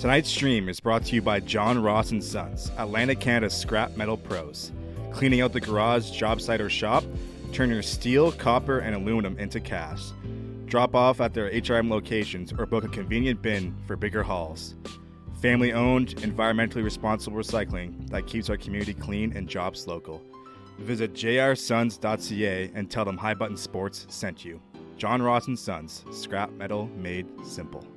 Tonight's stream is brought to you by John Ross & Sons, Atlantic Canada's scrap metal pros. Cleaning out the garage, job site, or shop, turn your steel, copper, and aluminum into cash. Drop off at their HRM locations or book a convenient bin for bigger hauls. Family-owned, environmentally responsible recycling that keeps our community clean and jobs local. Visit jrsons.ca and tell them High Button Sports sent you. John Ross & Sons, scrap metal made simple.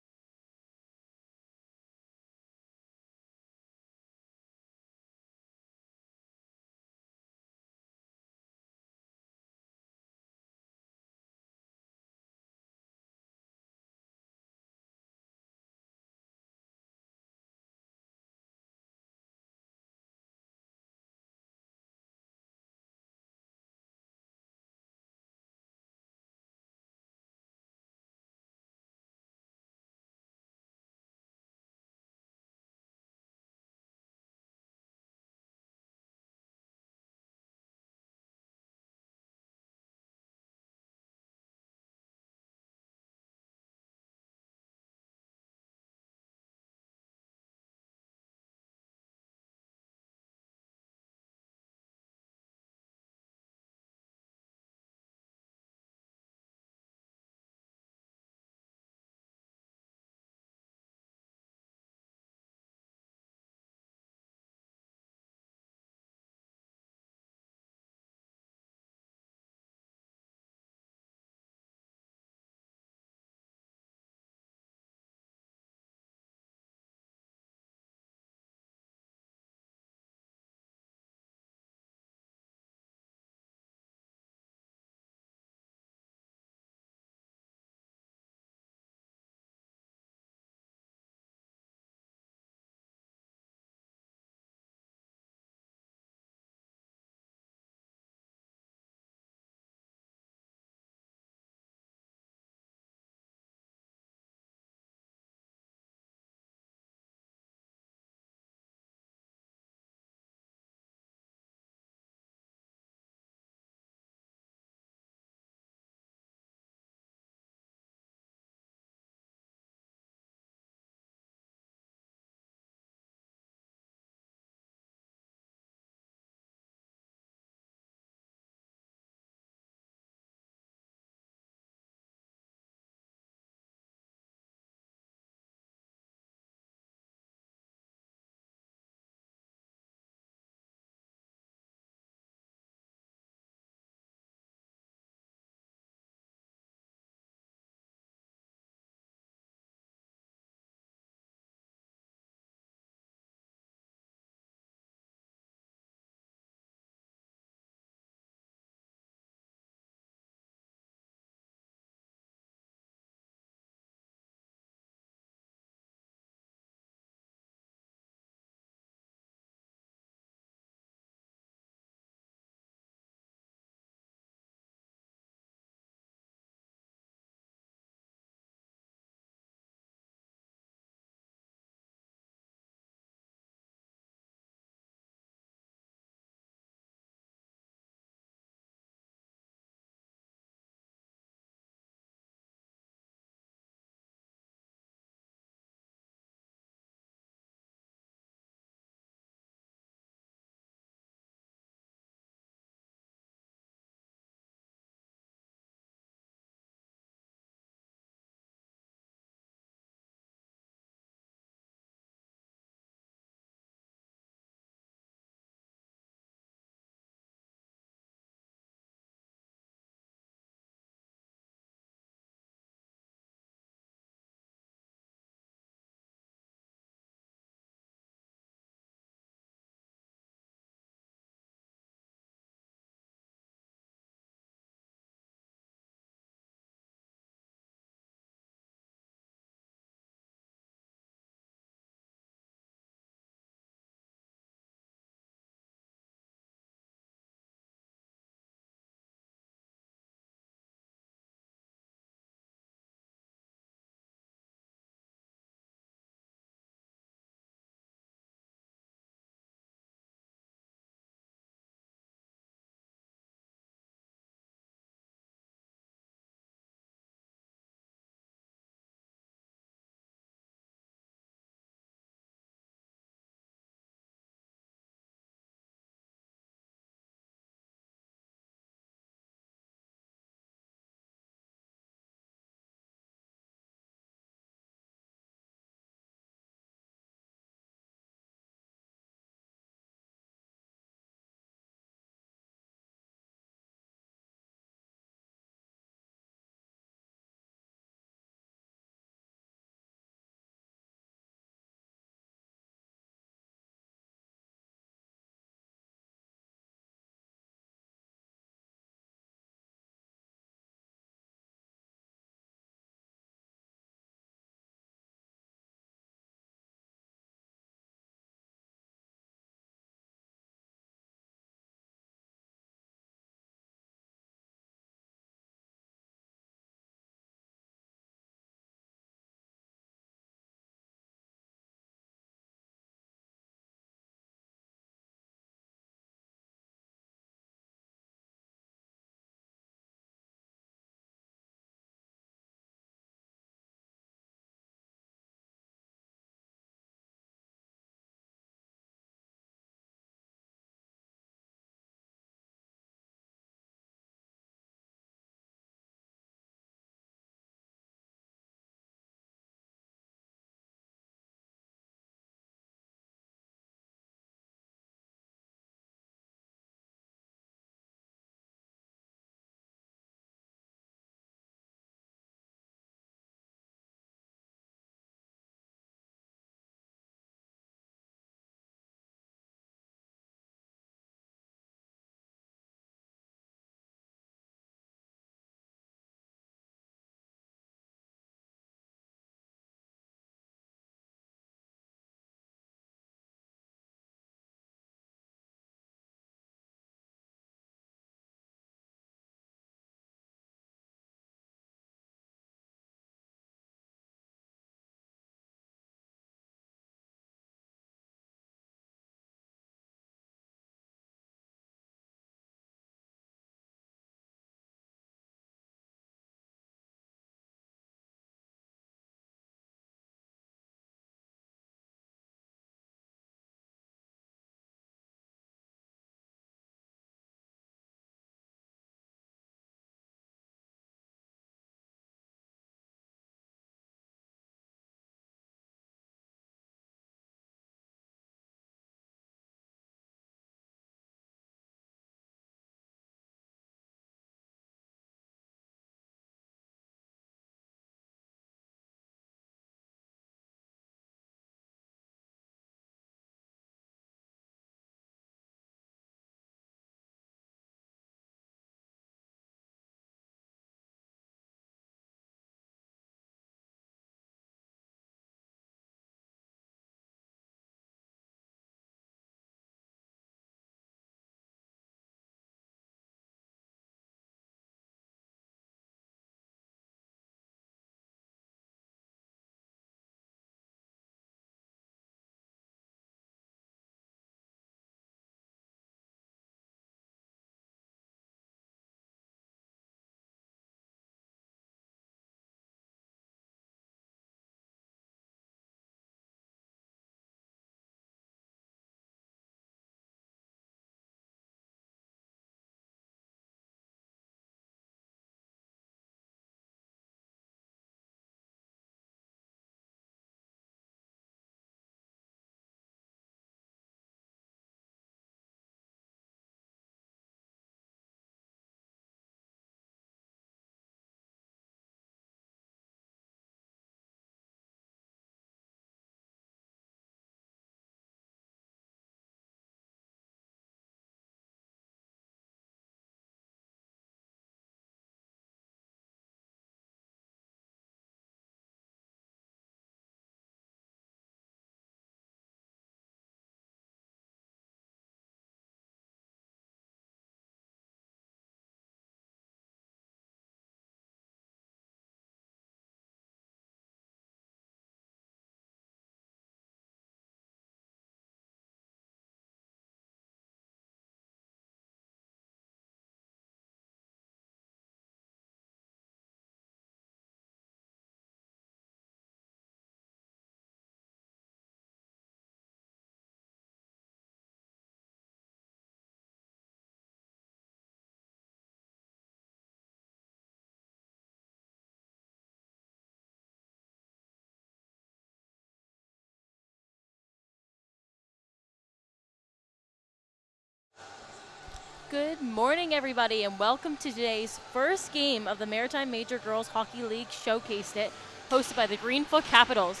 Good morning, everybody, and welcome to today's first game of the Maritime Major Girls Hockey League Showcased It, hosted by the Greenfoot Capitals.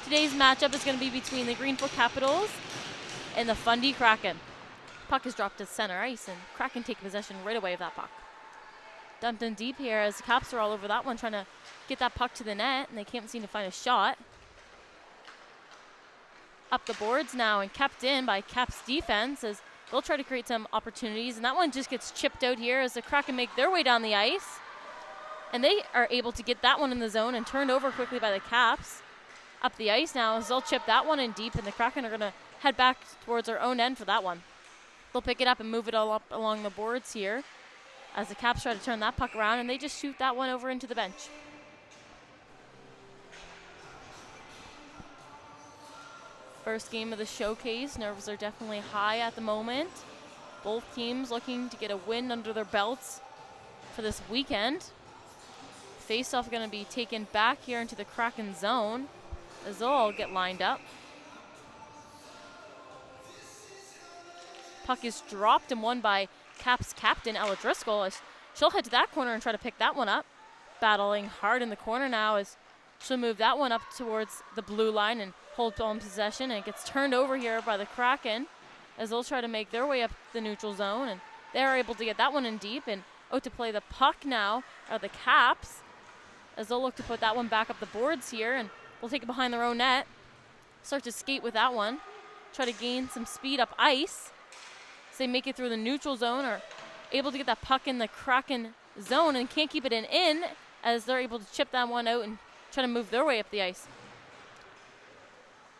Today's matchup is going to be between the Greenfoot Capitals and the Fundy Kraken. Puck is dropped to center ice, and Kraken take possession right away of that puck. Dumped in deep here as the Caps are all over that one, trying to get that puck to the net, and they can't seem to find a shot. Up the boards now and kept in by Caps defense as they'll try to create some opportunities, and that one just gets chipped out here as the Kraken make their way down the ice. And they are able to get that one in the zone and turned over quickly by the Caps. Up the ice now as they'll chip that one in deep, and the Kraken are going to head back towards their own end for that one. They'll pick it up and move it all up along the boards here as the Caps try to turn that puck around, and they just shoot that one over into the bench. First game of the showcase. Nerves are definitely high at the moment. Both teams looking to get a win under their belts for this weekend. Face-off going to be taken back here into the Kraken zone as they'll all get lined up. Puck is dropped and won by Caps captain Ella Driscoll as she'll head to that corner and try to pick that one up. Battling hard in the corner now as she'll move that one up towards the blue line and hold on possession, and it gets turned over here by the Kraken as they'll try to make their way up the neutral zone, and they're able to get that one in deep. And out to play the puck now are the Caps as they'll look to put that one back up the boards here, and they'll take it behind their own net, start to skate with that one, try to gain some speed up ice as they make it through the neutral zone, or able to get that puck in the Kraken zone and can't keep it in as they're able to chip that one out and try to move their way up the ice.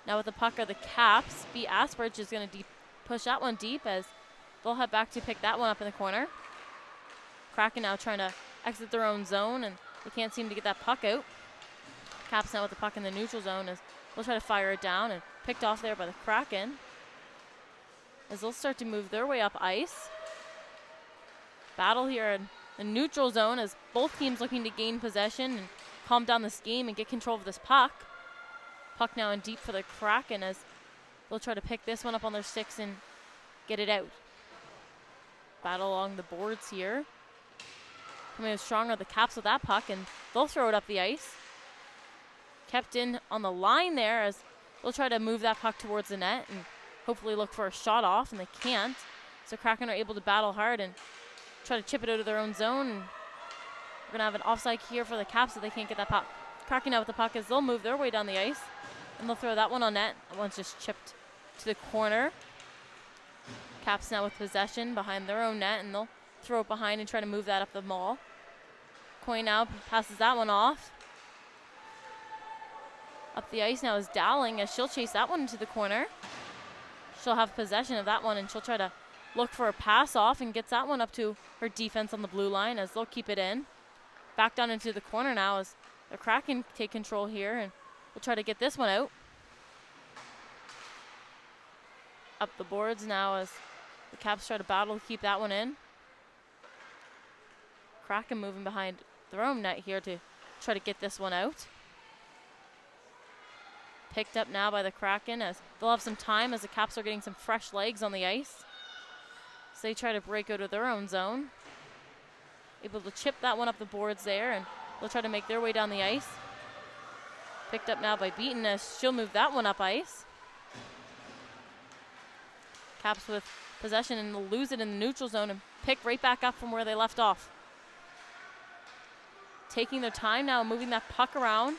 Now with the puck are the Caps. B. Asperge is going to push that one deep as they'll head back to pick that one up in the corner. Kraken now trying to exit their own zone, and they can't seem to get that puck out. Caps now with the puck in the neutral zone as they'll try to fire it down, and picked off there by the Kraken as they'll start to move their way up ice. Battle here in the neutral zone as both teams looking to gain possession and calm down this game and get control of this puck. Puck now in deep for the Kraken as they'll try to pick this one up on their sticks and get it out. Battle along the boards here. Coming in strong are the Caps with that puck, and they'll throw it up the ice. Kept in on the line there as they'll try to move that puck towards the net and hopefully look for a shot off, and they can't. So Kraken are able to battle hard and try to chip it out of their own zone. And we're going to have an offside here for the Caps so they can't get that puck. Kraken out with the puck as they'll move their way down the ice, and they'll throw that one on net. That one's just chipped to the corner. Caps now with possession behind their own net, and they'll throw it behind and try to move that up the mall. Coin now passes that one off. Up the ice now is Dowling as she'll chase that one into the corner. She'll have possession of that one, and she'll try to look for a pass off and gets that one up to her defense on the blue line as they'll keep it in. Back down into the corner now as the Kraken take control here, and we'll try to get this one out. Up the boards now as the Caps try to battle to keep that one in. Kraken moving behind their own net here to try to get this one out. Picked up now by the Kraken as they'll have some time as the Caps are getting some fresh legs on the ice. So they try to break out of their own zone. Able to chip that one up the boards there, and they'll try to make their way down the ice. Picked up now by Beaton as she'll move that one up ice. Caps with possession, and they'll lose it in the neutral zone and pick right back up from where they left off. Taking their time now, moving that puck around.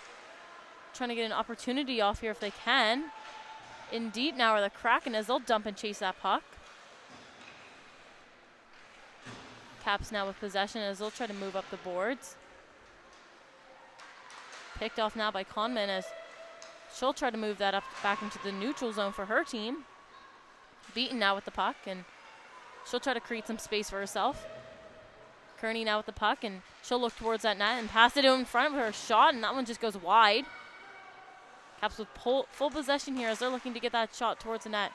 Trying to get an opportunity off here if they can. In deep now are the Kraken as they'll dump and chase that puck. Caps now with possession as they'll try to move up the boards. Picked off now by Conman as she'll try to move that up back into the neutral zone for her team. Beaten now with the puck, and she'll try to create some space for herself. Kearney now with the puck, and she'll look towards that net and pass it in front of her shot, and that one just goes wide. Caps with full possession here as they're looking to get that shot towards the net.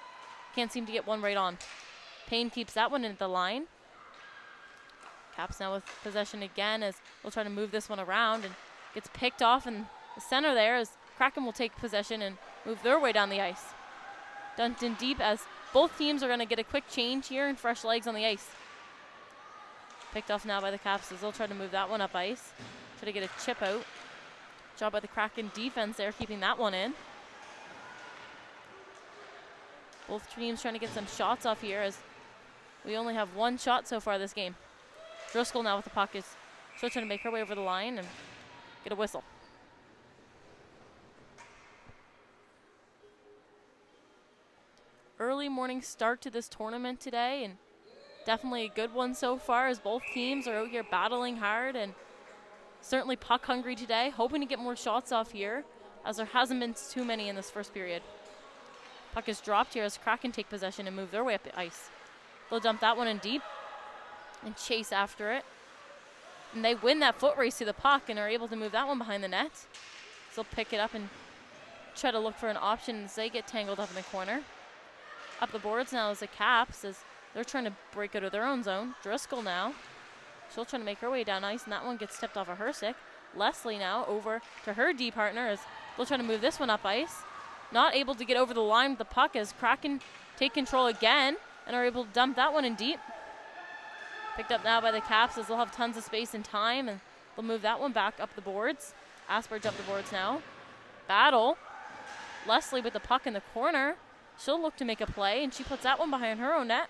Can't seem to get one right on. Payne keeps that one into the line. Caps now with possession again as they'll try to move this one around, and gets picked off in the center there as Kraken will take possession and move their way down the ice. Dumped in deep as both teams are going to get a quick change here and fresh legs on the ice. Picked off now by the Caps as they'll try to move that one up ice. Try to get a chip out. Job by the Kraken defense there, keeping that one in. Both teams trying to get some shots off here as we only have one shot so far this game. Driscoll now with the puck is still trying to make her way over the line and get a whistle. Early morning start to this tournament today, and definitely a good one so far as both teams are out here battling hard and certainly puck hungry today, hoping to get more shots off here as there hasn't been too many in this first period. Puck is dropped here as Kraken take possession and move their way up the ice. They'll dump that one in deep and chase after it. And they win that foot race to the puck and are able to move that one behind the net. So they'll pick it up and try to look for an option as they get tangled up in the corner. Up the boards now is the Caps as they're trying to break out of their own zone. Driscoll now. She'll try to make her way down ice, and that one gets tipped off of her stick. Leslie now over to her D partner as they'll try to move this one up ice. Not able to get over the line with the puck as Kraken take control again and are able to dump that one in deep. Picked up now by the Caps as they'll have tons of space and time, and they'll move that one back up the boards. Asperge up the boards now. Battle. Leslie with the puck in the corner. She'll look to make a play, and she puts that one behind her own net.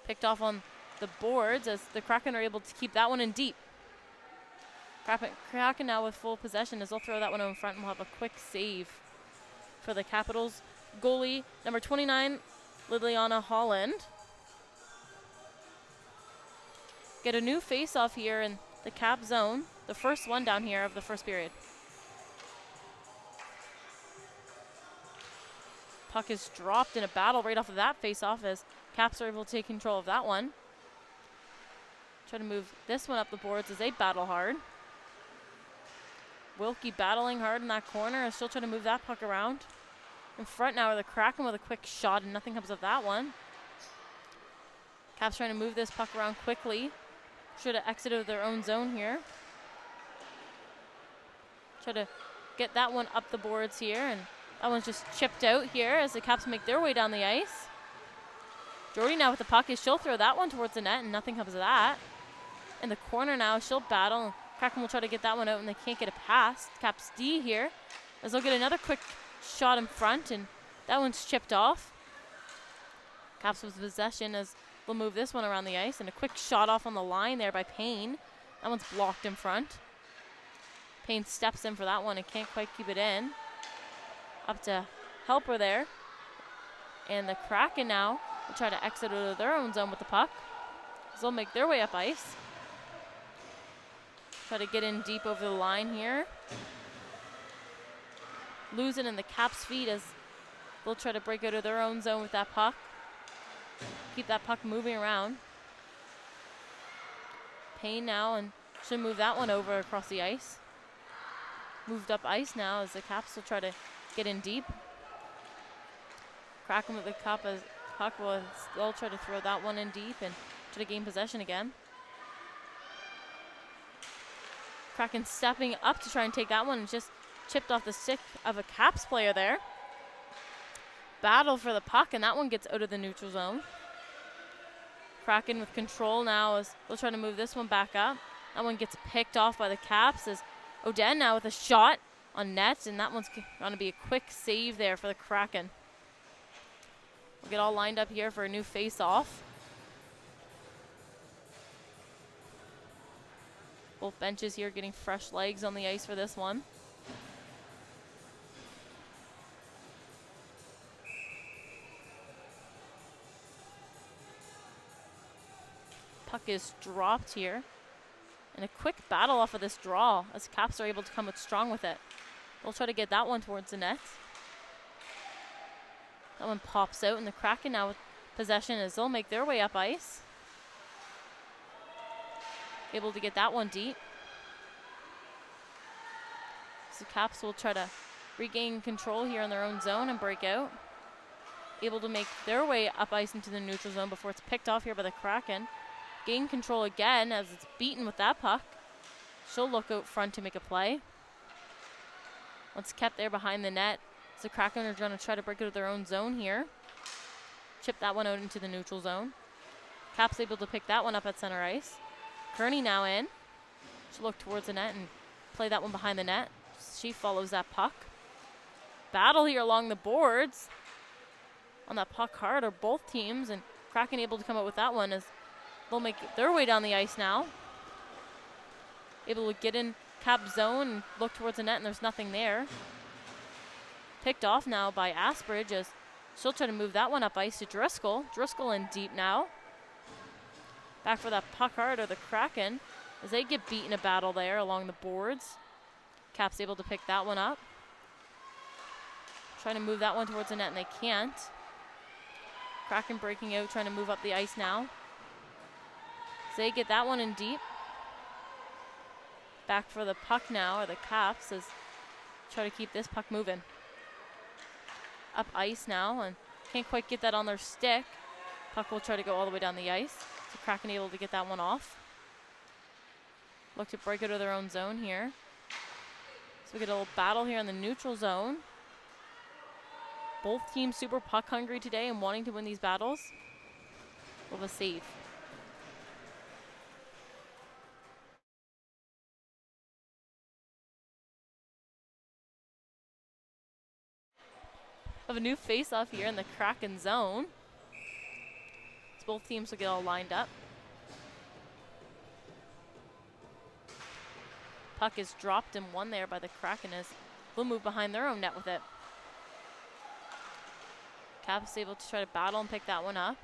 Picked off on the boards as the Kraken are able to keep that one in deep. Kraken now with full possession as they'll throw that one in front and we'll have a quick save for the Capitals goalie, number 29, Liliana Holland. Get a new face-off here in the Cap zone, the first one down here of the first period. Puck is dropped in a battle right off of that face-off as Caps are able to take control of that one. Try to move this one up the boards as they battle hard. Wilkie battling hard in that corner as she'll try to move that puck around. In front now are the Kraken with a quick shot and nothing comes of that one. Caps trying to move this puck around quickly. Try to exit out of their own zone here. Try to get that one up the boards here, and that one's just chipped out here as the Caps make their way down the ice. Jordy now with the puck as she'll throw that one towards the net and nothing comes of that. In the corner now, she'll battle. Kraken will try to get that one out and they can't get it past. Caps D here as they'll get another quick shot in front and that one's chipped off. Caps with possession as they'll move this one around the ice and a quick shot off on the line there by Payne. That one's blocked in front. Payne steps in for that one and can't quite keep it in. Up to Helper there. And the Kraken now will try to exit out of their own zone with the puck. So they'll make their way up ice. Try to get in deep over the line here. Lose it in the Caps' feet as they'll try to break out of their own zone with that puck. Keep that puck moving around. Payne now and should move that one over across the ice. Moved up ice now as the Caps will try to get in deep. Kraken with the puck will they'll try to throw that one in deep and try to gain possession again. Kraken stepping up to try and take that one and just chipped off the stick of a Caps player there. Battle for the puck and that one gets out of the neutral zone. Kraken with control now as they'll try to move this one back up. That one gets picked off by the Caps as Oden now with a shot on net and that one's going to be a quick save there for the Kraken. We'll get all lined up here for a new face-off. Both benches here getting fresh legs on the ice for this one. Puck is dropped here. And a quick battle off of this draw as Caps are able to come out strong with it. They'll try to get that one towards the net. That one pops out and the Kraken now with possession as they'll make their way up ice. Able to get that one deep. So Caps will try to regain control here in their own zone and break out. Able to make their way up ice into the neutral zone before it's picked off here by the Kraken. Gain control again as it's beaten with that puck. She'll look out front to make a play. Once kept there behind the net. So Kraken are going to try to break out of their own zone here. Chip that one out into the neutral zone. Cap's able to pick that one up at center ice. Kearney now in. She'll look towards the net and play that one behind the net. She follows that puck. Battle here along the boards. On that puck hard are both teams, and Kraken able to come out with that one as they'll make their way down the ice now. Able to get in Cap's zone and look towards the net, and there's nothing there. Picked off now by Asbridge as she'll try to move that one up ice to Driscoll. Driscoll in deep now. Back for that puck hard or the Kraken as they get beat in a battle there along the boards. Cap's able to pick that one up. Trying to move that one towards the net, and they can't. Kraken breaking out, trying to move up the ice now. They get that one in deep. Back for the puck now, or the Caps, as try to keep this puck moving. Up ice now, and can't quite get that on their stick. Puck will try to go all the way down the ice. So Kraken able to get that one off. Look to break out of their own zone here. So we get a little battle here in the neutral zone. Both teams super puck hungry today and wanting to win these battles. We'll have a save. Have a new face-off here in the Kraken zone. So both teams will get all lined up. Puck is dropped and won there by the Kraken as they'll move behind their own net with it. Caps able to try to battle and pick that one up.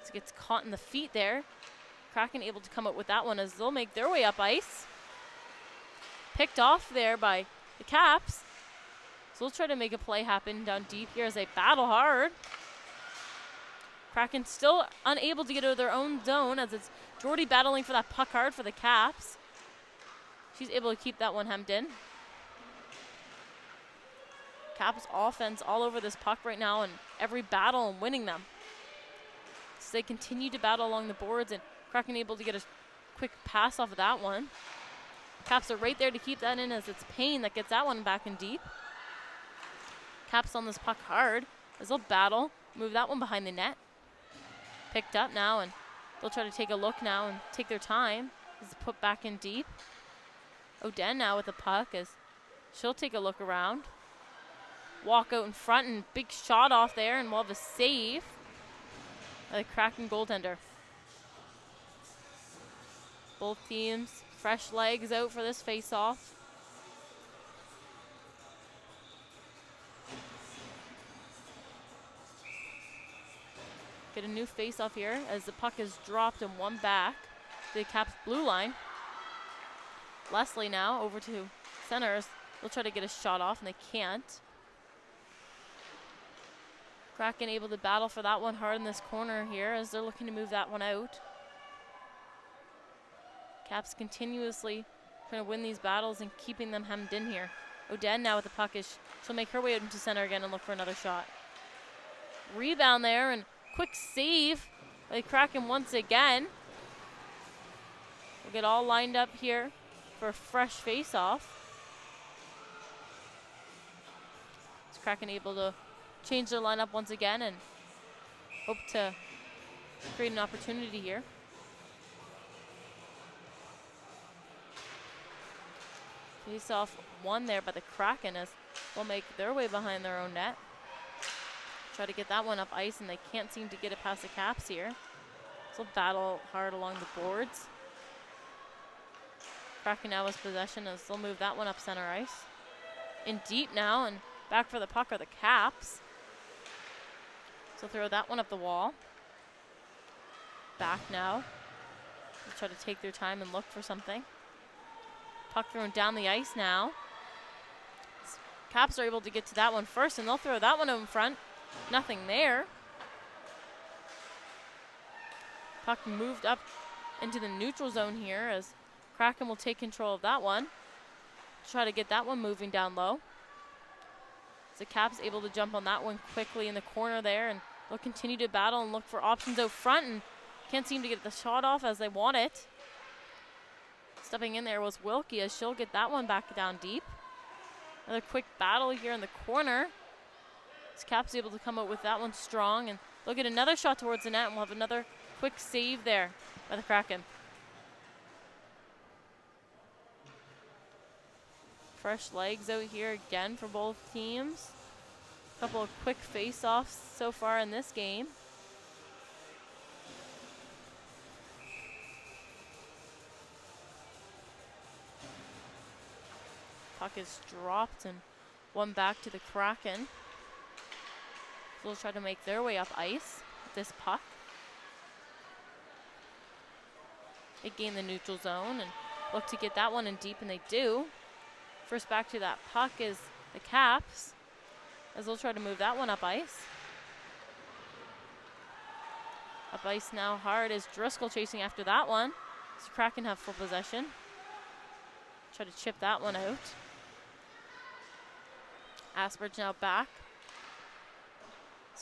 So it gets caught in the feet there. Kraken able to come up with that one as they'll make their way up ice. Picked off there by the Caps. So they'll try to make a play happen down deep here as they battle hard. Kraken still unable to get out of their own zone as it's Jordy battling for that puck hard for the Caps. She's able to keep that one hemmed in. Caps offense all over this puck right now and every battle and winning them. So they continue to battle along the boards and Kraken able to get a quick pass off of that one. Caps are right there to keep that in as it's Payne that gets that one back in deep. Caps on this puck hard as they'll battle, move that one behind the net. Picked up now and they'll try to take a look now and take their time as it's put back in deep. Oden now with the puck as she'll take a look around. Walk out in front and big shot off there and we'll have a save by the Kraken goaltender. Both teams fresh legs out for this face-off. Get a new face-off here as the puck is dropped and one back to the Caps blue line. Leslie now over to centers. They'll try to get a shot off and they can't. Kraken able to battle for that one hard in this corner here as they're looking to move that one out. Caps continuously trying to win these battles and keeping them hemmed in here. Oden now with the puck is she'll make her way out into center again and look for another shot. Rebound there and quick save by Kraken once again. We'll get all lined up here for a fresh face-off. Is Kraken able to change their lineup once again and hope to create an opportunity here. Face-off won there by the Kraken as they'll make their way behind their own net. Try to get that one up ice and they can't seem to get it past the Caps here. So battle hard along the boards. Kraken now has possession as they'll move that one up center ice. In deep now and back for the puck are the Caps. So throw that one up the wall. Back now. They'll try to take their time and look for something. Puck thrown down the ice now. Caps are able to get to that one first and they'll throw that one out in front. Nothing there. Puck moved up into the neutral zone here as Kraken will take control of that one. Try to get that one moving down low. So Caps able to jump on that one quickly in the corner there and they'll continue to battle and look for options out front and can't seem to get the shot off as they want it. Stepping in there was Wilkie as she'll get that one back down deep. Another quick battle here in the corner. Caps able to come out with that one strong and they'll get another shot towards the net and we'll have another Quick save there by the Kraken. Fresh legs out here again for both teams. Couple of quick face-offs so far in this game. Puck is dropped and one back to the Kraken. They'll try to make their way up ice with this puck. They gain the neutral zone and look to get that one in deep, and they do. First back to that puck is the Caps, as they'll try to move that one up ice. Up ice now hard is Driscoll chasing after that one. So Kraken have full possession. Try to chip that one out. Asperge now back.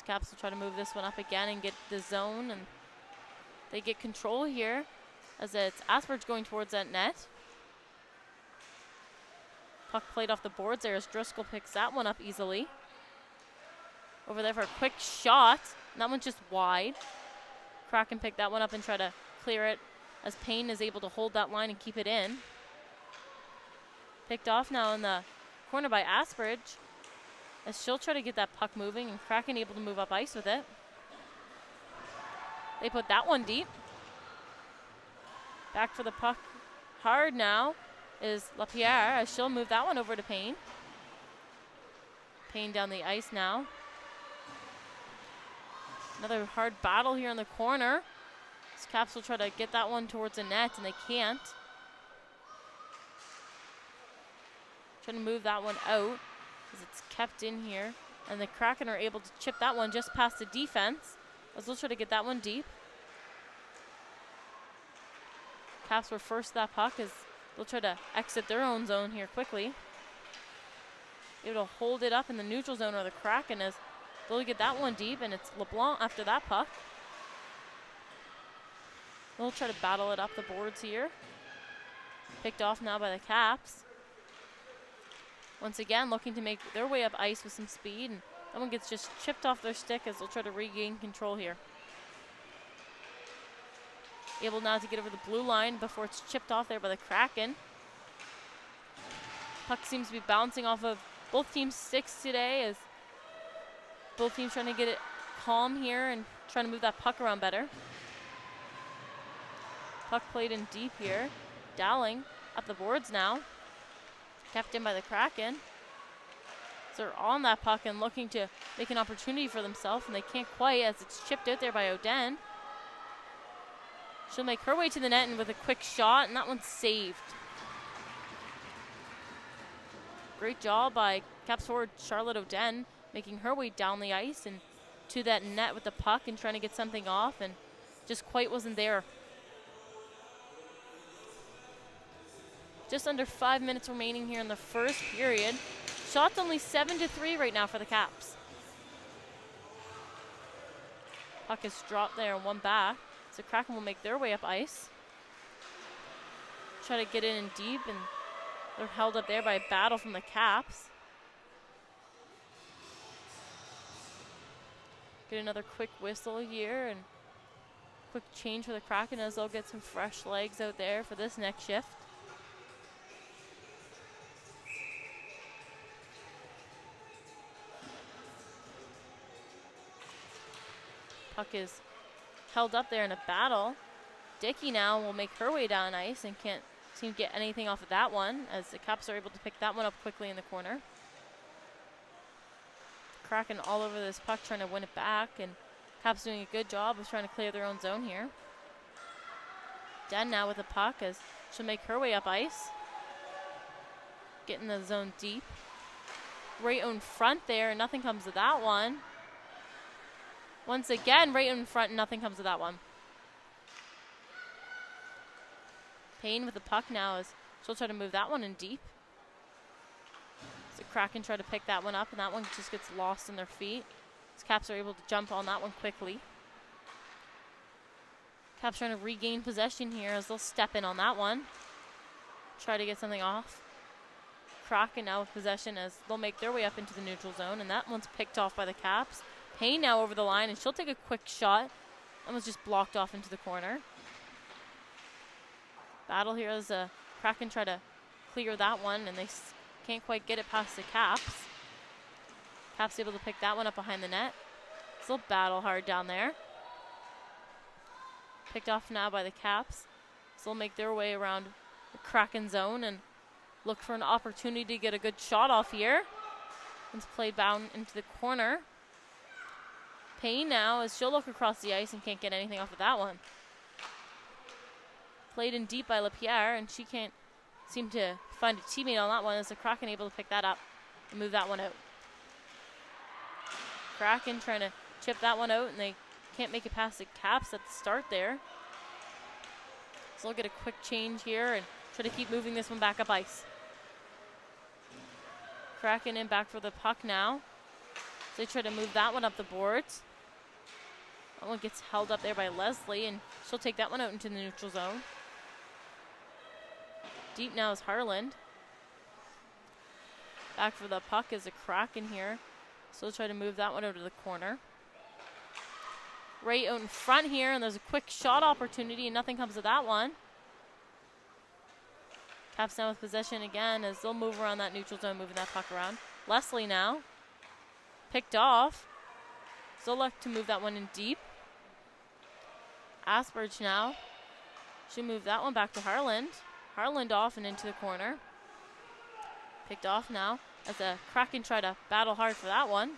Caps will try to move this one up again and get the zone, and they get control here as it's Asperge going towards that net. Puck played off the boards there as Driscoll picks that one up easily. Over there for a quick shot, and that one's just wide. Kraken pick that one up and try to clear it as Payne is able to hold that line and keep it in. Picked off now in the corner by Asperge, as she'll try to get that puck moving, and Kraken able to move up ice with it. They put that one deep. Back for the puck hard now is LaPierre, as she'll move that one over to Payne. Payne down the ice now. Another hard battle here in the corner. These Caps will try to get that one towards the net, and they can't. Trying to move that one out as it's kept in here. And the Kraken are able to chip that one just past the defense, as they'll try to get that one deep. Caps were first that puck as they'll try to exit their own zone here quickly. Able to hold it up in the neutral zone, or the Kraken, as they'll get that one deep, and it's LeBlanc after that puck. They'll try to battle it up the boards here. Picked off now by the Caps. Once again, looking to make their way up ice with some speed, and that one gets just chipped off their stick as they'll try to regain control here. Able now to get over the blue line before it's chipped off there by the Kraken. Puck seems to be bouncing off of both teams' sticks today, as both teams trying to get it calm here and trying to move that puck around better. Puck played in deep here. Dowling up the boards now. Kept in by the Kraken. So they're on that puck and looking to make an opportunity for themselves, and they can't quite, as it's chipped out there by Oden. She'll make her way to the net and with a quick shot, and that one's saved. Great job by Caps forward Charlotte Oden, making her way down the ice and to that net with the puck and trying to get something off, and just quite wasn't there. Just under 5 minutes remaining here in the first period. Shots only 7-3 right now for the Caps. Puck is dropped there and one back. So Kraken will make their way up ice. Try to get in deep, and they're held up there by a battle from the Caps. Get another quick whistle here, and quick change for the Kraken as they'll get some fresh legs out there for this next shift. Puck is held up there in a battle. Dickey now will make her way down ice and can't seem to get anything off of that one, as the Caps are able to pick that one up quickly in the corner. Kraken all over this puck trying to win it back, and Caps doing a good job of trying to clear their own zone here. Den now with the puck as she'll make her way up ice. Getting the zone deep. Right in front there, and nothing comes of that one. Once again, right in front, nothing comes of that one. Payne with the puck now as she'll try to move that one in deep. So Kraken try to pick that one up, and that one just gets lost in their feet. As Caps are able to jump on that one quickly. Caps trying to regain possession here as they'll step in on that one. Try to get something off. Kraken now with possession as they'll make their way up into the neutral zone, and that one's picked off by the Caps. Payne now over the line, and she'll take a quick shot That was just blocked off into the corner. Battle here as Kraken try to clear that one, and they can't quite get it past the Caps. Caps able to pick that one up behind the net. Still battle hard down there. Picked off now by the Caps. Still make their way around the Kraken zone and look for an opportunity to get a good shot off here. It's played down into the corner. Payne now as she'll look across the ice and can't get anything off of that one. Played in deep by LaPierre, and she can't seem to find a teammate on that one as the Kraken able to pick that up and move that one out. Kraken trying to chip that one out, and they can't make it past the Caps at the start there. So they'll get a quick change here and try to keep moving this one back up ice. Kraken in back for the puck now. So they try to move that one up the boards. That one gets held up there by Leslie, and she'll take that one out into the neutral zone. Deep now is Harland. Back for the puck is a Kraken here. So they'll try to move that one out to the corner. Right out in front here, and there's a quick shot opportunity, and nothing comes of that one. Caps now with possession again as they'll move around that neutral zone, moving that puck around. Leslie now. Picked off. Still luck to move that one in deep. Asperge now. She'll move that one back to Harland. Harland off and into the corner. Picked off now as the Kraken try to battle hard for that one.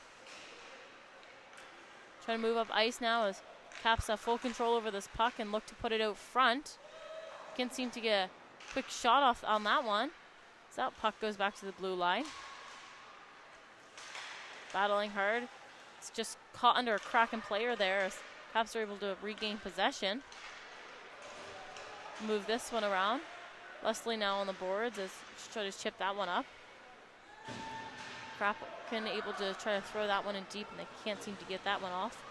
Try to move up ice now as Caps have full control over this puck and look to put it out front. Can't seem to get a quick shot off on that one. So that puck goes back to the blue line. Battling hard. It's just caught under a Kraken player there as Caps are able to regain possession. Move this one around. Leslie now on the boards as she tries to chip that one up. Kraken able to try to throw that one in deep, and they can't seem to get that one off.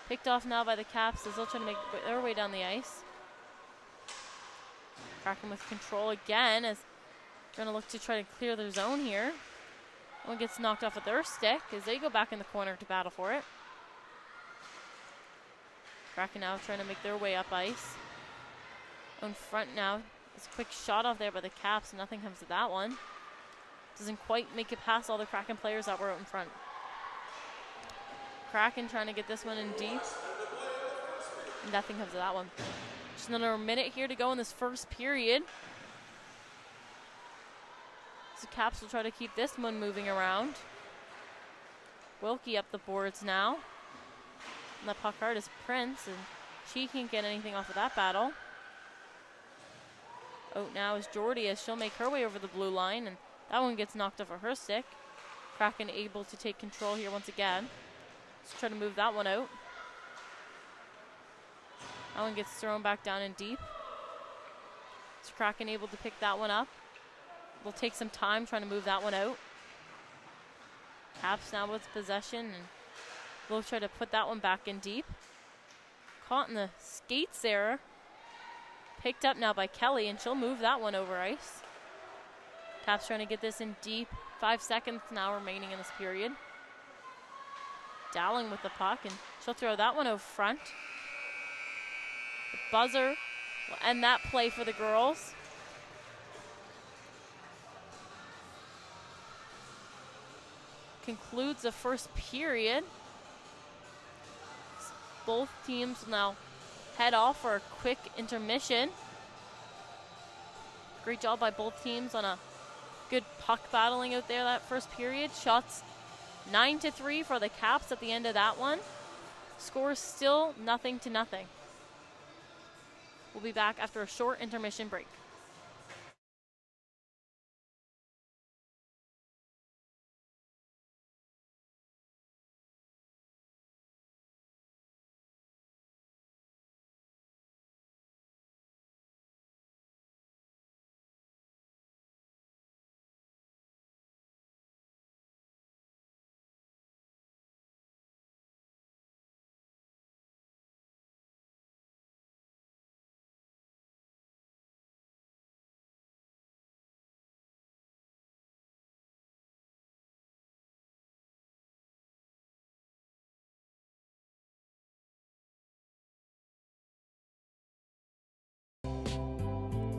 Picked off now by the Caps as they'll try to make their way down the ice. Kraken with control again as they're going to look to try to clear their zone here. One gets knocked off with their stick as they go back in the corner to battle for it. Kraken now trying to make their way up ice. In front now. It's a quick shot off there by the Caps. Nothing comes to that one. Doesn't quite make it past all the Kraken players that were out in front. Kraken trying to get this one in deep. Nothing comes to that one. Just another minute here to go in this first period. So Caps will try to keep this one moving around. Wilkie up the boards now. And the puck hard is Prince, and she can't get anything off of that battle. Out now is Jordy as she'll make her way over the blue line, and that one gets knocked off of her stick. Kraken able to take control here once again. Let's try to move that one out. That one gets thrown back down in deep. So Kraken able to pick that one up. Will take some time trying to move that one out. Caps now with possession, and we'll try to put that one back in deep. Caught in the skates there. Picked up now by Kelly, and she'll move that one over ice. Caps trying to get this in deep. 5 seconds now remaining in this period. Dowling with the puck, and she'll throw that one over front. The buzzer will end that play for the girls. Concludes the first period. Both teams will now head off for a quick intermission. Great job by both teams on a good puck battling out there that first period. Shots 9-3 for the Caps at the end of that one. Scores still 0-0. We'll be back after a short intermission break.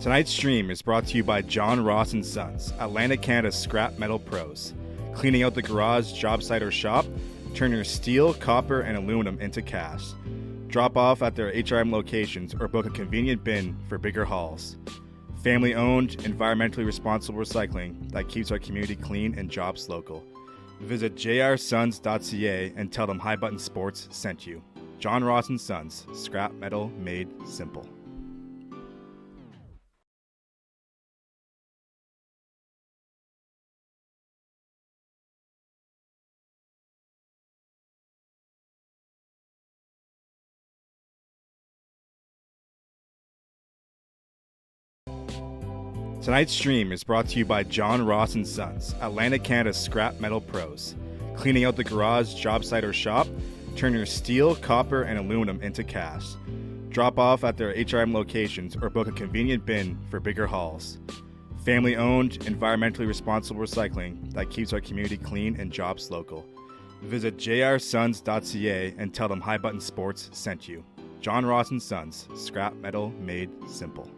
Tonight's stream is brought to you by John Ross & Sons, Atlantic Canada's scrap metal pros. Cleaning out the garage, job site, or shop, turn your steel, copper, and aluminum into cash. Drop off at their HRM locations or book a convenient bin for bigger hauls. Family-owned, environmentally responsible recycling that keeps our community clean and jobs local. Visit jrsons.ca and tell them High Button Sports sent you. John Ross & Sons, scrap metal made simple. Tonight's stream is brought to you by John Ross & Sons, Atlantic Canada's scrap metal pros. Cleaning out the garage, job site, or shop, turn your steel, copper, and aluminum into cash. Drop off at their HRM locations or book a convenient bin for bigger hauls. Family-owned, environmentally responsible recycling that keeps our community clean and jobs local. Visit jrsons.ca and tell them High Button Sports sent you. John Ross & Sons, scrap metal made simple.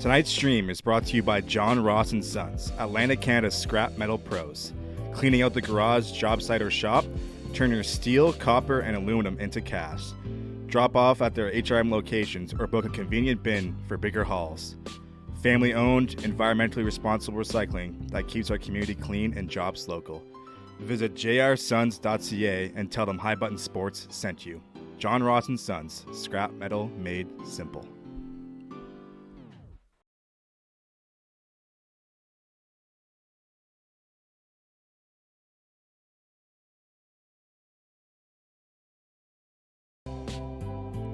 Tonight's stream is brought to you by John Ross & Sons, Atlantic Canada's scrap metal pros. Cleaning out the garage, job site, or shop, turn your steel, copper, and aluminum into cash. Drop off at their HRM locations or book a convenient bin for bigger hauls. Family-owned, environmentally responsible recycling that keeps our community clean and jobs local. Visit jrsons.ca and tell them High Button Sports sent you. John Ross & Sons, scrap metal made simple.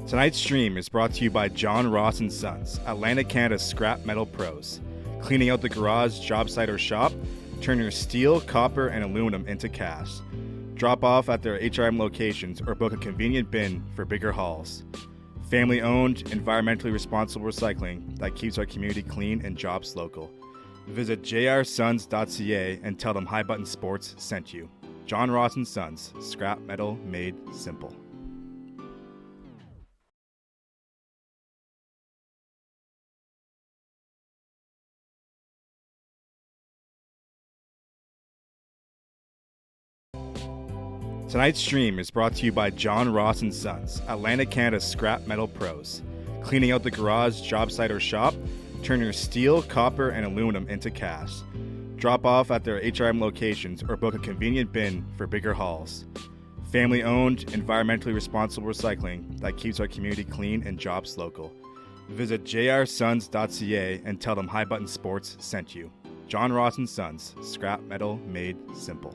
Tonight's stream is brought to you by John Ross & Sons, Atlantic Canada's scrap metal pros. Cleaning out the garage, job site, or shop, turn your steel, copper, and aluminum into cash. Drop off at their HRM locations or book a convenient bin for bigger hauls. Family owned, environmentally responsible recycling that keeps our community clean and jobs local. Visit jrsons.ca and tell them High Button Sports sent you. John Ross and Sons, scrap metal made simple. Tonight's stream is brought to you by John Ross and Sons, Atlantic Canada's scrap metal pros. Cleaning out the garage, job site, or shop, turn your steel, copper, and aluminum into cash. Drop off at their HRM locations or book a convenient bin for bigger hauls. Family owned, environmentally responsible recycling that keeps our community clean and jobs local. Visit jrsons.ca and tell them High Button Sports sent you. John Ross and Sons, scrap metal made simple.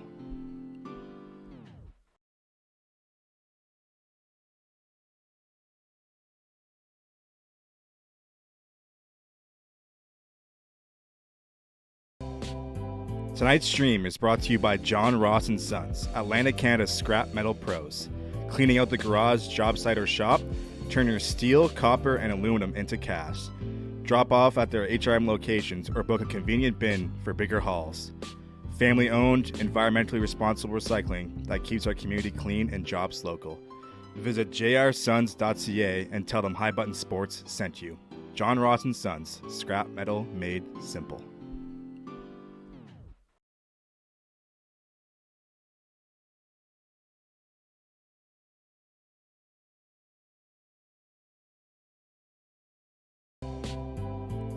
Tonight's stream is brought to you by John Ross and Sons, Atlantic Canada's scrap metal pros. Cleaning out the garage, job site, or shop, turn your steel, copper, and aluminum into cash. Drop off at their HRM locations or book a convenient bin for bigger hauls. Family owned, environmentally responsible recycling that keeps our community clean and jobs local. Visit jrsons.ca and tell them High Button Sports sent you. John Ross and Sons, scrap metal made simple.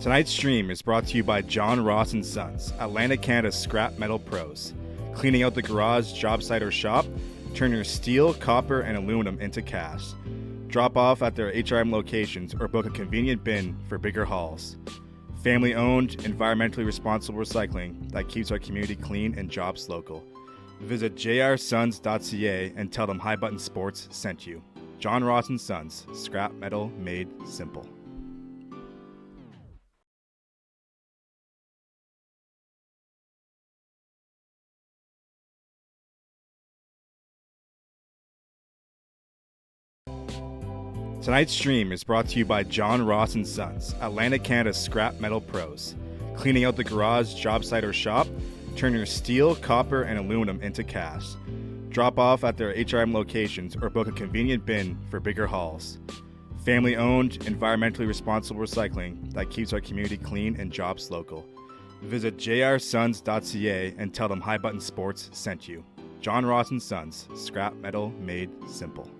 Tonight's stream is brought to you by John Ross and Sons, Atlantic Canada's scrap metal pros. Cleaning out the garage, job site, or shop, turn your steel, copper, and aluminum into cash. Drop off at their HRM locations or book a convenient bin for bigger hauls. Family owned, environmentally responsible recycling that keeps our community clean and jobs local. Visit jrsons.ca and tell them High Button Sports sent you. John Ross and Sons, scrap metal made simple. Tonight's stream is brought to you by John Ross and Sons, Atlantic Canada's scrap metal pros. Cleaning out the garage, job site, or shop, turn your steel, copper, and aluminum into cash. Drop off at their HRM locations or book a convenient bin for bigger hauls. Family owned, environmentally responsible recycling that keeps our community clean and jobs local. Visit jrsons.ca and tell them High Button Sports sent you. John Ross and Sons, scrap metal made simple.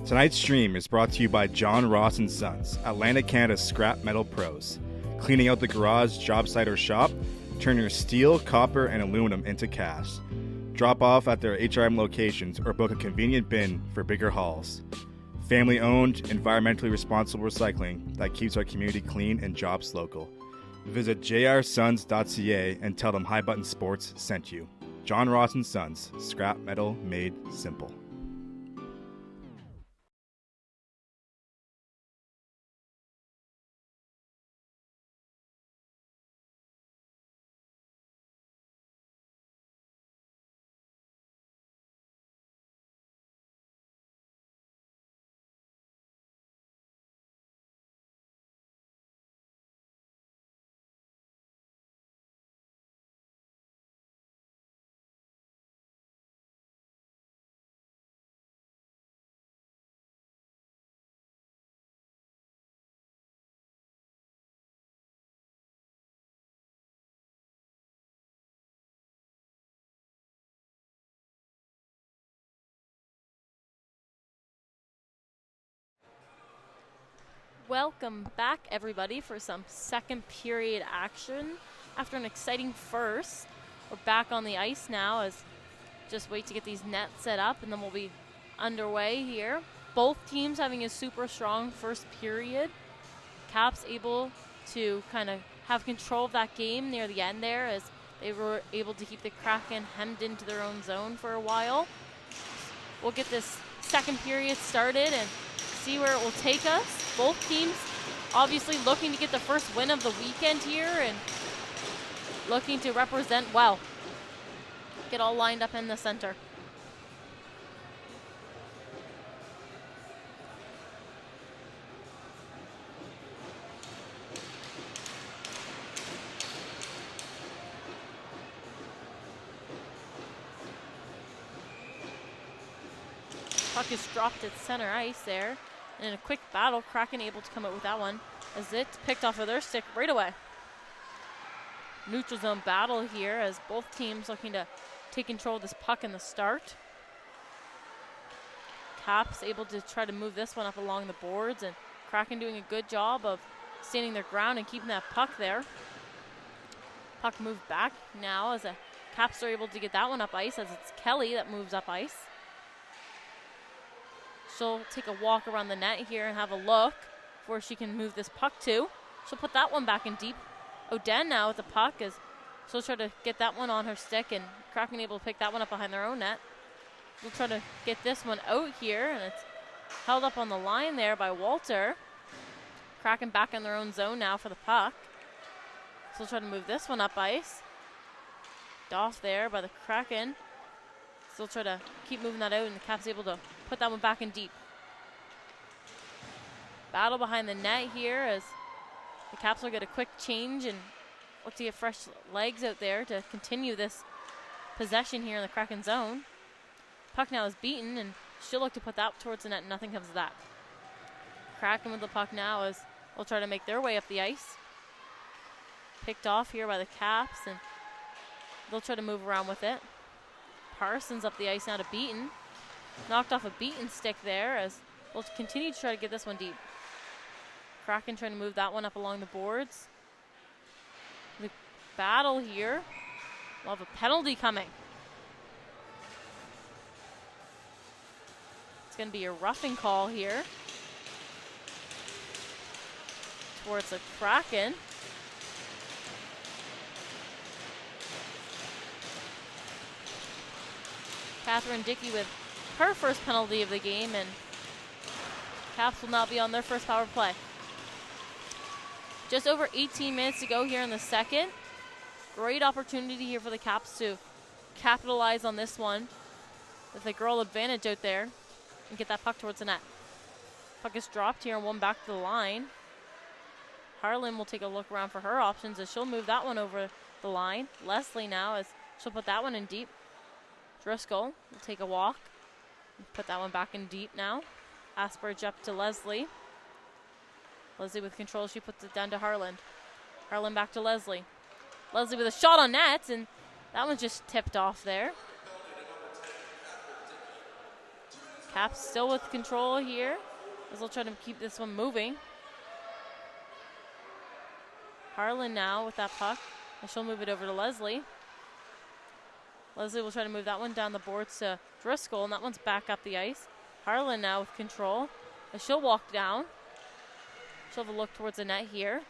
Tonight's stream is brought to you by John Ross and Sons, Atlantic Canada's scrap metal pros. Cleaning out the garage, job site, or shop, turn your steel, copper, and aluminum into cash. Drop off at their HRM locations or book a convenient bin for bigger hauls. Family owned, environmentally responsible recycling that keeps our community clean and jobs local. Visit jrsons.ca and tell them High Button Sports sent you. John Ross and Sons, scrap metal made simple. Welcome back, everybody, for some second period action. After an exciting first, we're back on the ice now as just wait to get these nets set up, and then we'll be underway here. Both teams having a super strong first period. Caps able to kind of have control of that game near the end there as they were able to keep the Kraken hemmed into their own zone for a while. We'll get this second period started and see where it will take us. Both teams obviously looking to get the first win of the weekend here and looking to represent well. Get all lined up in the center. Puck is dropped at center ice there. And in a quick battle, Kraken able to come out with that one as it's picked off of their stick right away. Neutral zone battle here as both teams looking to take control of this puck in the start. Caps able to try to move this one up along the boards, and Kraken doing a good job of standing their ground and keeping that puck there. Puck moved back now as the Caps are able to get that one up ice as it's Kelly that moves up ice. She'll take a walk around the net here and have a look where she can move this puck to. She'll put that one back in deep. Oden now with the puck as she'll try to get that one on her stick, and Kraken able to pick that one up behind their own net. We'll try to get this one out here, and it's held up on the line there by Walter. Kraken back in their own zone now for the puck. So we'll try to move this one up ice. Off there by the Kraken. Still try to keep moving that out, and the Caps able to put that one back in deep. Battle behind the net here as the Caps will get a quick change and look to get fresh legs out there to continue this possession here in the Kraken zone. Puck now is beaten, and she'll look to put that towards the net, and nothing comes of that. Kraken with the puck now as they'll try to make their way up the ice. Picked off here by the Caps, and they'll try to move around with it. Parsons up the ice now to Beaton. Knocked off a Beaton stick there as we'll continue to try to get this one deep. Kraken trying to move that one up along the boards. The battle here. We'll have a penalty coming. It's going to be a roughing call here towards the Kraken. Catherine Dickey with her first penalty of the game, and Caps will now be on their first power play. Just over 18 minutes to go here in the second. Great opportunity here for the Caps to capitalize on this one with a girl advantage out there and get that puck towards the net. Puck is dropped here and one back to the line. Harlan will take a look around for her options as she'll move that one over the line. Leslie now as she'll put that one in deep. Driscoll will take a walk and put that one back in deep now. Asperge up to Leslie. Leslie with control, she puts it down to Harlan. Harlan back to Leslie. Leslie with a shot on net, and that one's just tipped off there. Caps still with control here as they'll try to keep this one moving. Harlan now with that puck, and she'll move it over to Leslie. Leslie will try to move that one down the boards to Driscoll, and that one's back up the ice. Harlan now with control, and she'll walk down. She'll have a look towards the net here.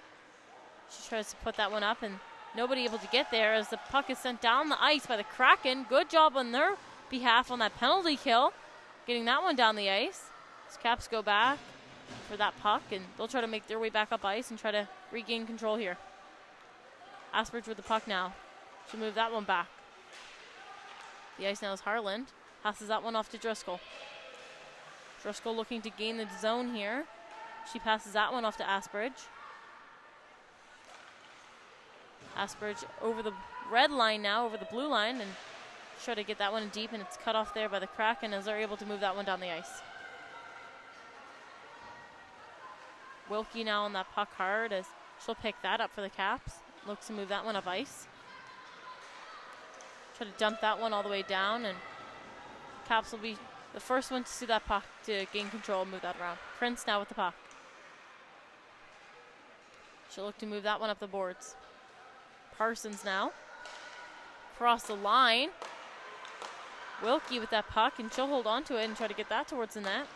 She tries to put that one up, and nobody able to get there as the puck is sent down the ice by the Kraken. Good job on their behalf on that penalty kill, getting that one down the ice. As Caps go back for that puck, and they'll try to make their way back up ice and try to regain control here. Asperge with the puck now. She'll move that one back. The ice now is Harlan. Passes that one off to Driscoll. Driscoll looking to gain the zone here. She passes that one off to Asperge. Asperge over the red line now, over the blue line, and try to get that one in deep, and it's cut off there by the Kraken as they're able to move that one down the ice. Wilkie now on that puck hard as she'll pick that up for the Caps. Looks to move that one up ice. Try to dump that one all the way down, and Caps will be the first one to see that puck to gain control and move that around. Prince now with the puck. She'll look to move that one up the boards. Parsons now. Cross the line. Wilkie with that puck, and she'll hold on to it and try to get that towards the net.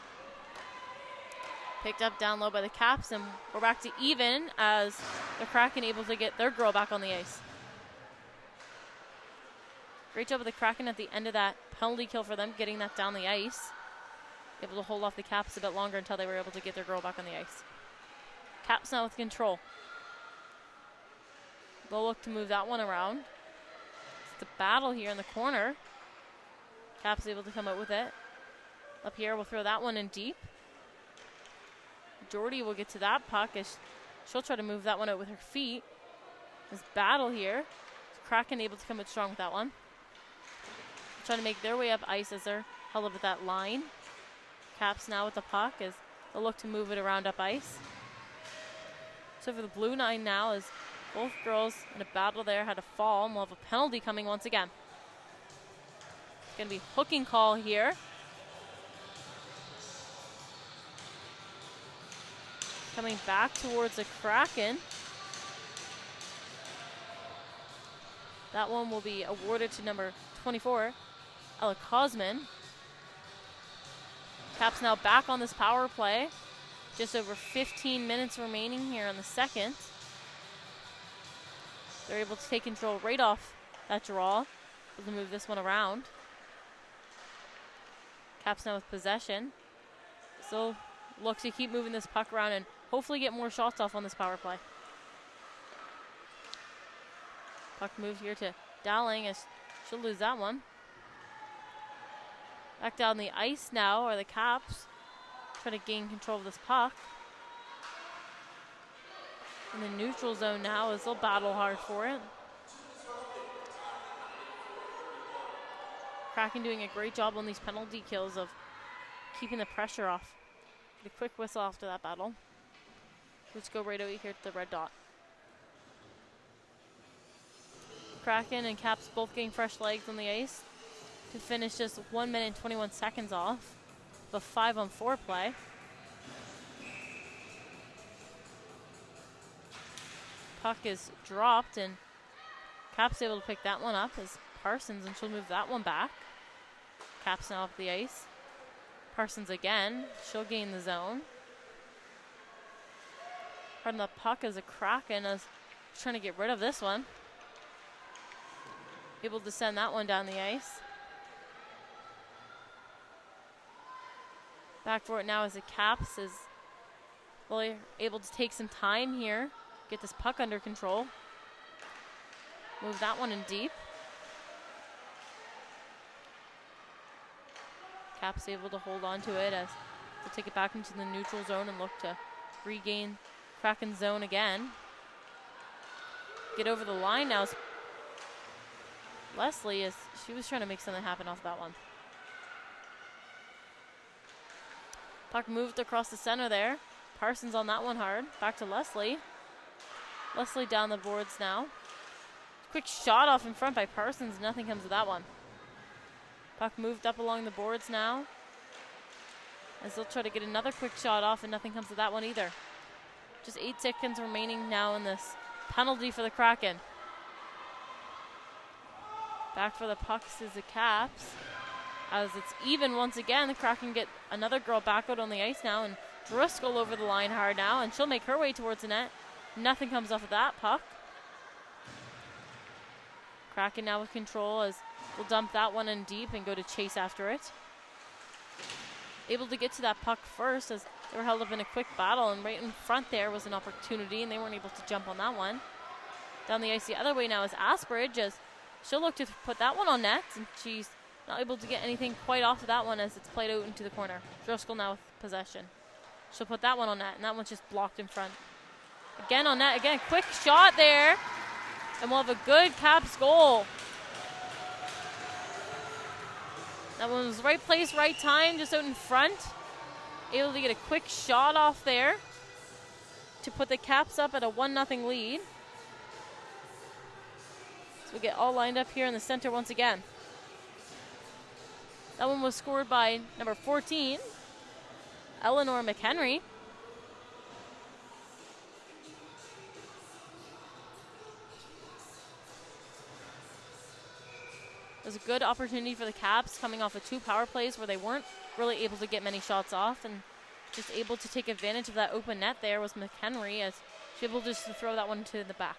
Picked up down low by the Caps, and we're back to even as the Kraken able to get their girl back on the ice. Great job of the Kraken at the end of that penalty kill for them, getting that down the ice. Able to hold off the Caps a bit longer until they were able to get their girl back on the ice. Caps now with control. They'll look to move that one around. It's the battle here in the corner. Caps able to come out with it. Up here, we'll throw that one in deep. Jordy will get to that puck as she'll try to move that one out with her feet. This battle here. Kraken able to come out strong with that one. Trying to make their way up ice as they're held up at that line. Caps now with the puck as they'll look to move it around up ice. So for the blue line now, as both girls in a battle there had a fall, and we'll have a penalty coming once again. It's going to be hooking call here. Coming back towards the Kraken. That one will be awarded to number 24, Ella Kosman. Caps now back on this power play. Just over 15 minutes remaining here in the second. They're able to take control right off that draw. Able to move this one around. Caps now with possession. So look to keep moving this puck around and hopefully get more shots off on this power play. Puck move here to Dowling as she'll lose that one. Back down the ice now are the Caps. Try to gain control of this puck. In the neutral zone now as they'll battle hard for it. Kraken doing a great job on these penalty kills of keeping the pressure off. Get a quick whistle after that battle. Let's go right over here to the red dot. Kraken and Caps both getting fresh legs on the ice to finish just 1 minute and 21 seconds off of a 5-on-4 play. Puck is dropped and Caps able to pick that one up as Parsons, and she'll move that one back. Caps now off the ice. Parsons again, she'll gain the zone. Pardon the puck as a Kraken is trying to get rid of this one. Able to send that one down the ice. Back for it now as the Caps is really able to take some time here. Get this puck under control. Move that one in deep. Caps able to hold on to it as they'll take it back into the neutral zone and look to regain Kraken zone again. Get over the line now. Leslie, as she was trying to make something happen off that one. Puck moved across the center there. Parsons on that one hard. Back to Leslie. Leslie down the boards now. Quick shot off in front by Parsons. Nothing comes of that one. Puck moved up along the boards now. As they'll try to get another quick shot off, and nothing comes of that one either. Just 8 seconds remaining now in this penalty for the Kraken. Back for the pucks is the Caps. As it's even once again, the Kraken get another girl back out on the ice now, and Driscoll over the line hard now, and she'll make her way towards the net. Nothing comes off of that puck. Kraken now with control as we'll dump that one in deep and go to chase after it. Able to get to that puck first as they were held up in a quick battle, and right in front there was an opportunity, and they weren't able to jump on that one. Down the ice the other way now is Asbridge as she'll look to put that one on net, and she's not able to get anything quite off of that one as it's played out into the corner. Driscoll now with possession. She'll put that one on net, and that one's just blocked in front. Again on net, again, quick shot there, and we'll have a good Caps goal. That one was right place, right time, just out in front. Able to get a quick shot off there to put the Caps up at a 1-0 lead. So we get all lined up here in the center once again. That one was scored by number 14, Eleanor McHenry. It was a good opportunity for the Caps coming off of 2 power plays where they weren't really able to get many shots off, and just able to take advantage of that open net there was McHenry as she able just to throw that one to the back.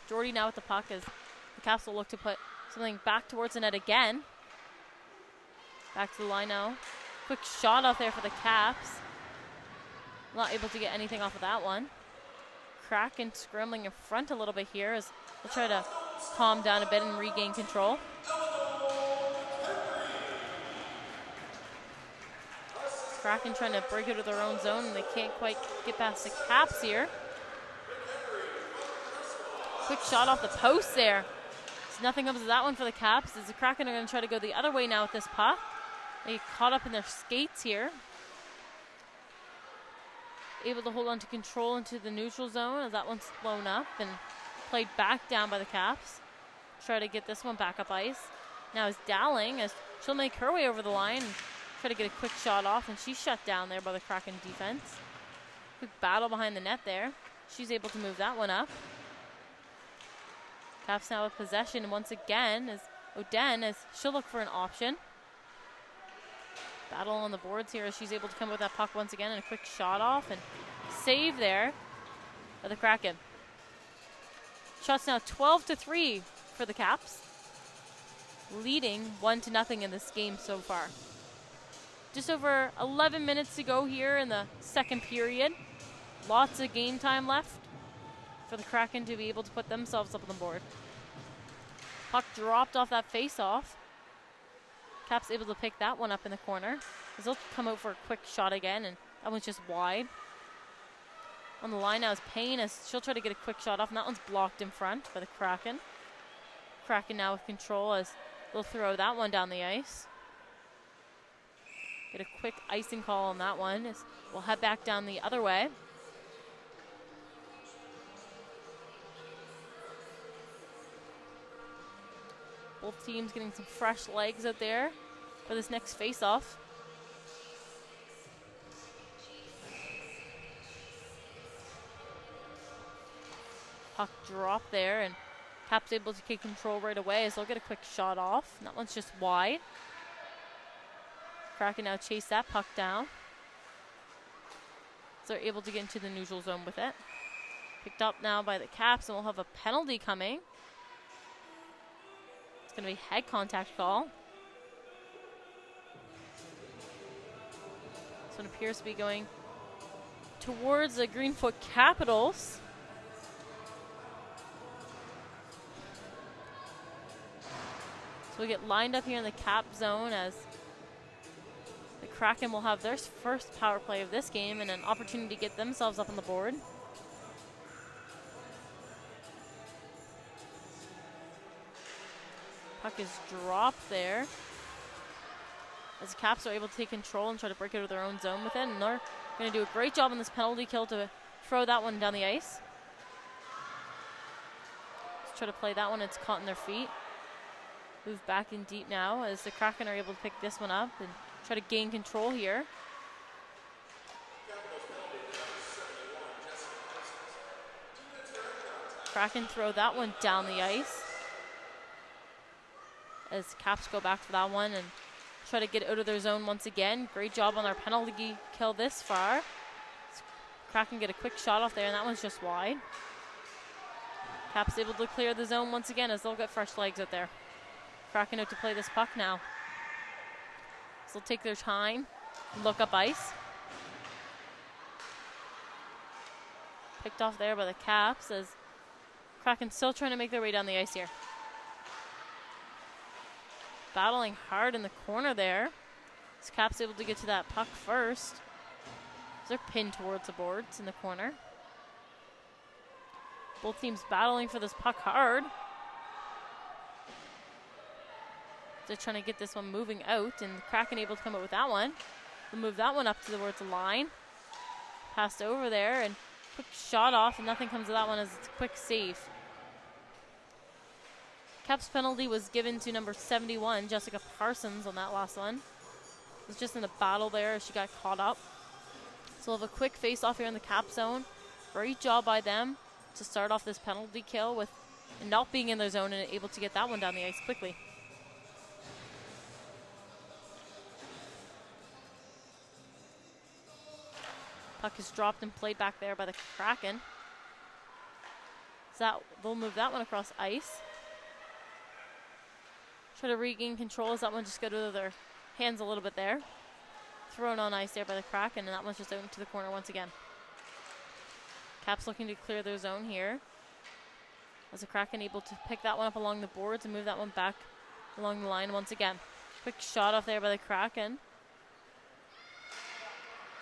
Jordy now with the puck as the Caps will look to put something back towards the net again. Back to the line now. Quick shot off there for the Caps. Not able to get anything off of that one. Kraken scrambling in front a little bit here as they'll try to calm down a bit and regain control. Kraken trying to break out of their own zone, and they can't quite get past the Caps here. Quick shot off the post there. So nothing comes of that one for the Caps, as the Kraken are going to try to go the other way now with this puck. They get caught up in their skates here. Able to hold on to control into the neutral zone as that one's blown up and played back down by the Caps. Try to get this one back up ice. Now is Dowling as she'll make her way over the line and try to get a quick shot off, and she's shut down there by the Kraken defense. Quick battle behind the net there. She's able to move that one up. Caps now with possession once again as Oden as she'll look for an option. Battle on the boards here as she's able to come with that puck once again, and a quick shot off and save there by the Kraken. Shots now 12-3 for the Caps, leading 1-0 in this game so far. Just over 11 minutes to go here in the second period. Lots of game time left for the Kraken to be able to put themselves up on the board. Puck dropped off that face-off. Caps able to pick that one up in the corner. As they'll come out for a quick shot again, and that one's just wide. On the line now is Payne as she'll try to get a quick shot off, and that one's blocked in front by the Kraken. Kraken now with control as they'll throw that one down the ice. Get a quick icing call on that one as we'll head back down the other way. Both teams getting some fresh legs out there for this next face-off. Puck drop there, and Caps able to take control right away as they'll get a quick shot off. And that one's just wide. Kraken now chase that puck down. So they're able to get into the neutral zone with it. Picked up now by the Caps, and we'll have a penalty coming. It's going to be head contact call. This one appears to be going towards the Greenfoot Capitals. So we get lined up here in the Cap zone as the Kraken will have their first power play of this game and an opportunity to get themselves up on the board. Puck is dropped there as the Caps are able to take control and try to break out of their own zone with it, and they're going to do a great job on this penalty kill to throw that one down the ice. Let's try to play that one. It's caught in their feet. Move back in deep now as the Kraken are able to pick this one up and try to gain control here. Kraken throw that one down the ice as Caps go back for that one and try to get out of their zone once again. Great job on their penalty kill this far. Kraken get a quick shot off there, and that one's just wide. Caps able to clear the zone once again as they'll get fresh legs out there. Kraken out to play this puck now. So they'll take their time, look up ice. Picked off there by the Caps as Kraken still trying to make their way down the ice here. Battling hard in the corner there. As Caps able to get to that puck first. As they're pinned towards the boards in the corner. Both teams battling for this puck hard. They're trying to get this one moving out, and Kraken able to come out with that one. They'll move that one up towards the line. Passed over there, and quick shot off, and nothing comes of that one as it's a quick save. Caps penalty was given to number 71, Jessica Parsons, on that last one. It was just in a battle there as she got caught up. So we'll have a quick face-off here in the Cap zone. Great job by them to start off this penalty kill with not being in their zone and able to get that one down the ice quickly. Puck is dropped and played back there by the Kraken. So that, they'll move that one across ice. Try to regain control as that one just got out of their hands a little bit there. thrown on ice there by the Kraken, and that one's just out into the corner once again. Caps looking to clear their zone here. As the Kraken able to pick that one up along the boards and move that one back along the line once again. Quick shot off there by the Kraken.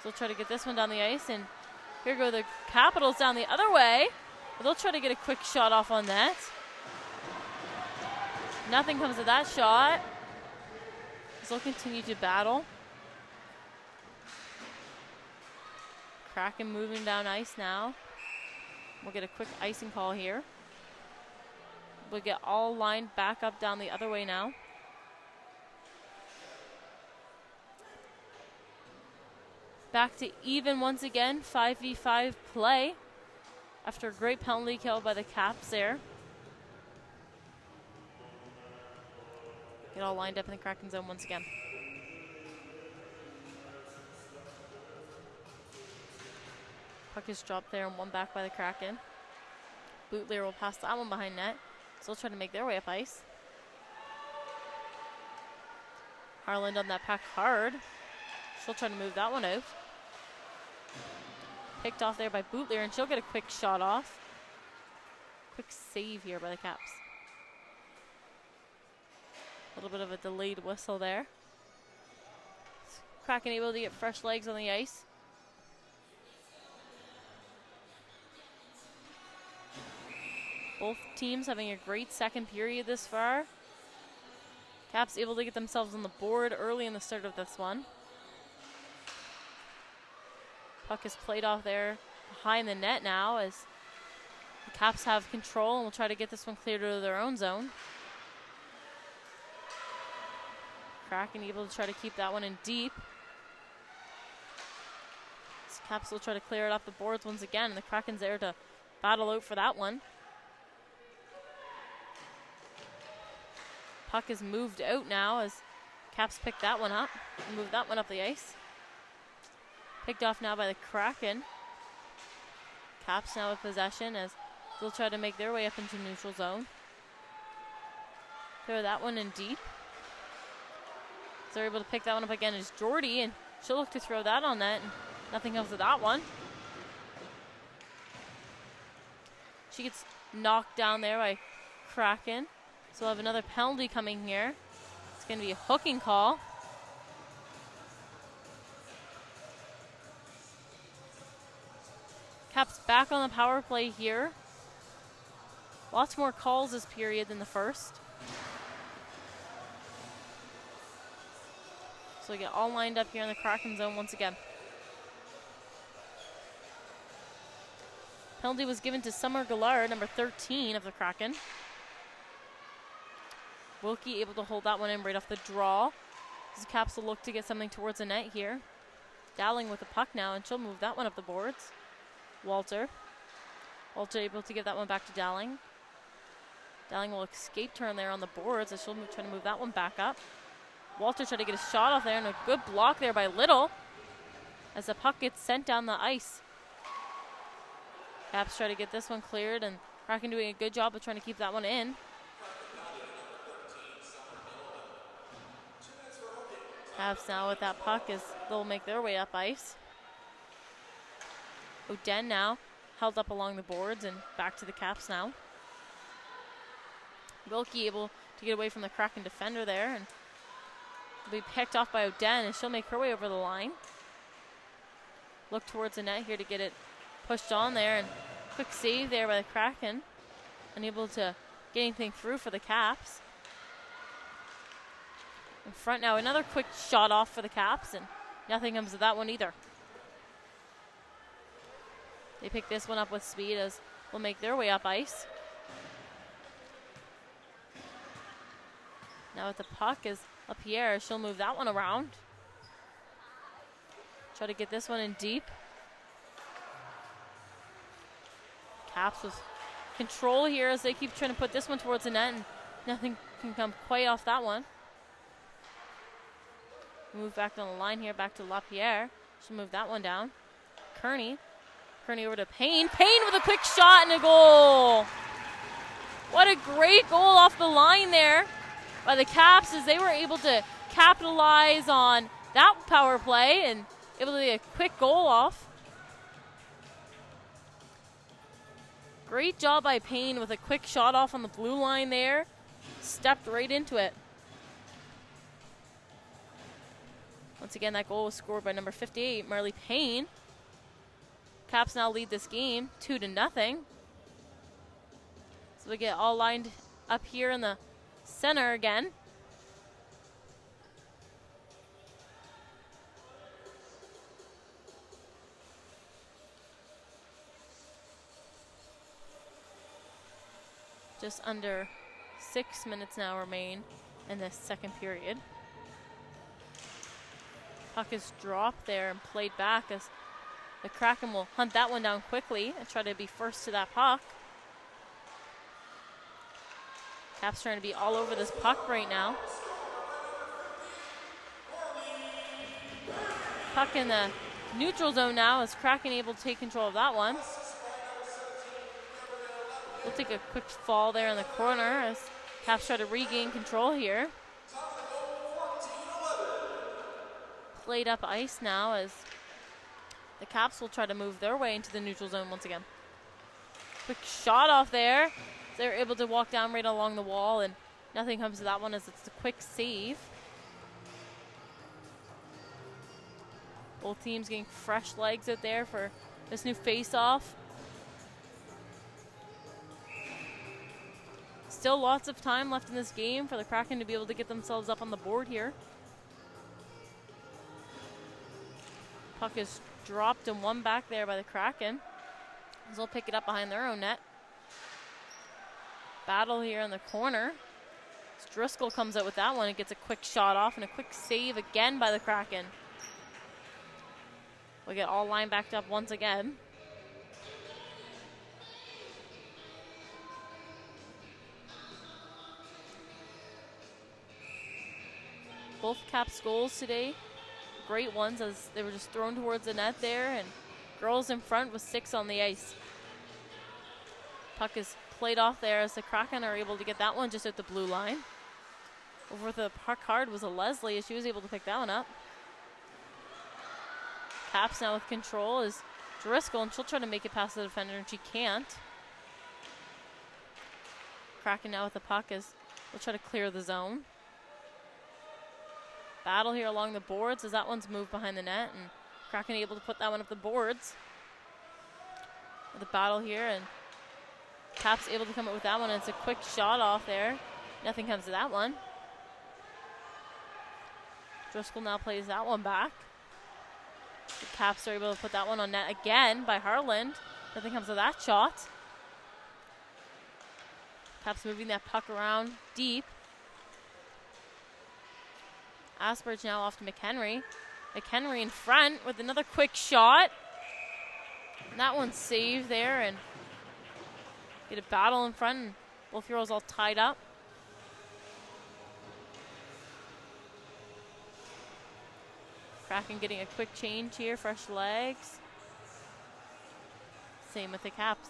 So they'll try to get this one down the ice, and here go the Capitals down the other way. They'll try to get a quick shot off on that. Nothing comes of that shot. They'll continue to battle. Kraken moving down ice now. We'll get a quick icing call here. We'll get all lined back up down the other way now. Back to even once again, 5v5 play after a great penalty kill by the Caps there. Get all lined up in the Kraken zone once again. Puck is dropped there and one back by the Kraken. Bootleer will pass that one behind net. Still trying to make their way up ice. Harland on that pack hard. She'll try to move that one out. Picked off there by Bootleer, and she'll get a quick shot off. Quick save here by the Caps. A little bit of a delayed whistle there. Kraken able to get fresh legs on the ice. Both teams having a great second period this far. Caps able to get themselves on the board early in the start of this one. Puck is played off there behind the net now as the Caps have control and will try to get this one cleared out of their own zone. Kraken able to try to keep that one in deep. This Caps will try to clear it off the boards once again, and the Kraken's there to battle out for that one. Puck is moved out now as Caps pick that one up and move that one up the ice. Picked off now by the Kraken. Caps now with possession as they'll try to make their way up into neutral zone. Throw that one in deep. So they're able to pick that one up again as Jordy, and she'll look to throw that on net, and nothing comes of that one. She gets knocked down there by Kraken. So we'll have another penalty coming here. It's going to be a hooking call. Caps back on the power play here. Lots more calls this period than the first. So we get all lined up here in the Kraken zone once again. Penalty was given to Summer Gallard, number 13 of the Kraken. Wilkie able to hold that one in right off the draw. As Caps will look to get something towards the net here. Dowling with the puck now, and she'll move that one up the boards. Walter able to give that one back to Dowling. Dowling will escape turn there on the boards as she'll try to move that one back up. Walter tried to get a shot off there, and a good block there by Little as the puck gets sent down the ice. Caps try to get this one cleared, and Kraken doing a good job of trying to keep that one in. Caps now with that puck as they'll make their way up ice. Oden now held up along the boards and back to the Caps now. Wilkie able to get away from the Kraken defender there and will be picked off by Oden, and she'll make her way over the line. Look towards the net here to get it pushed on there, and quick save there by the Kraken. Unable to get anything through for the Caps. In front now, another quick shot off for the Caps, and nothing comes of that one either. They pick this one up with speed as will make their way up ice. Now with the puck is LaPierre. She'll move that one around. Try to get this one in deep. Caps with control here as they keep trying to put this one towards the net, and nothing can come quite off that one. Move back down the line here, back to LaPierre. She'll move that one down. Kearney over to Payne. Payne with a quick shot and a goal. What a great goal off the line there by the Caps as they were able to capitalize on that power play and able to get a quick goal off. Great job by Payne with a quick shot off on the blue line there. Stepped right into it. Once again, that goal was scored by number 58, Marley Payne. Caps now lead this game 2-0. So we get all lined up here in the center again. Just under 6 minutes now remain in this second period. Puck is dropped there and played back as the Kraken will hunt that one down quickly and try to be first to that puck. Caps trying to be all over this puck right now. Puck in the neutral zone now as Kraken able to take control of that one. We'll take a quick fall there in the corner as Caps try to regain control here. Played up ice now as the Caps will try to move their way into the neutral zone once again. Quick shot off there. They're able to walk down right along the wall and nothing comes to that one as it's a quick save. Both teams getting fresh legs out there for this new face-off. Still lots of time left in this game for the Kraken to be able to get themselves up on the board here. Puck is dropped and won back there by the Kraken. As they'll pick it up behind their own net. Battle here in the corner. As Driscoll comes out with that one and gets a quick shot off and a quick save again by the Kraken. We get all line backed up once again. Both Caps goals today, great ones as they were just thrown towards the net there, and girls in front with 6 on the ice. Puck is played off there as the Kraken are able to get that one just at the blue line. Over the puck hard was a Leslie as she was able to pick that one up. Caps now with control is Driscoll, and she'll try to make it past the defender and she can't. Kraken now with the puck as we'll try to clear the zone. Battle here along the boards as that one's moved behind the net, and Kraken able to put that one up the boards. With the battle here, and Caps able to come up with that one, and it's a quick shot off there. Nothing comes to that one. Driscoll now plays that one back. The Caps are able to put that one on net again by Harland. Nothing comes of that shot. Caps moving that puck around deep. Asperge now off to McHenry. McHenry in front with another quick shot. And that one's saved there, and get a battle in front, and both girls all tied up. Kraken getting a quick change here, fresh legs. Same with the Caps.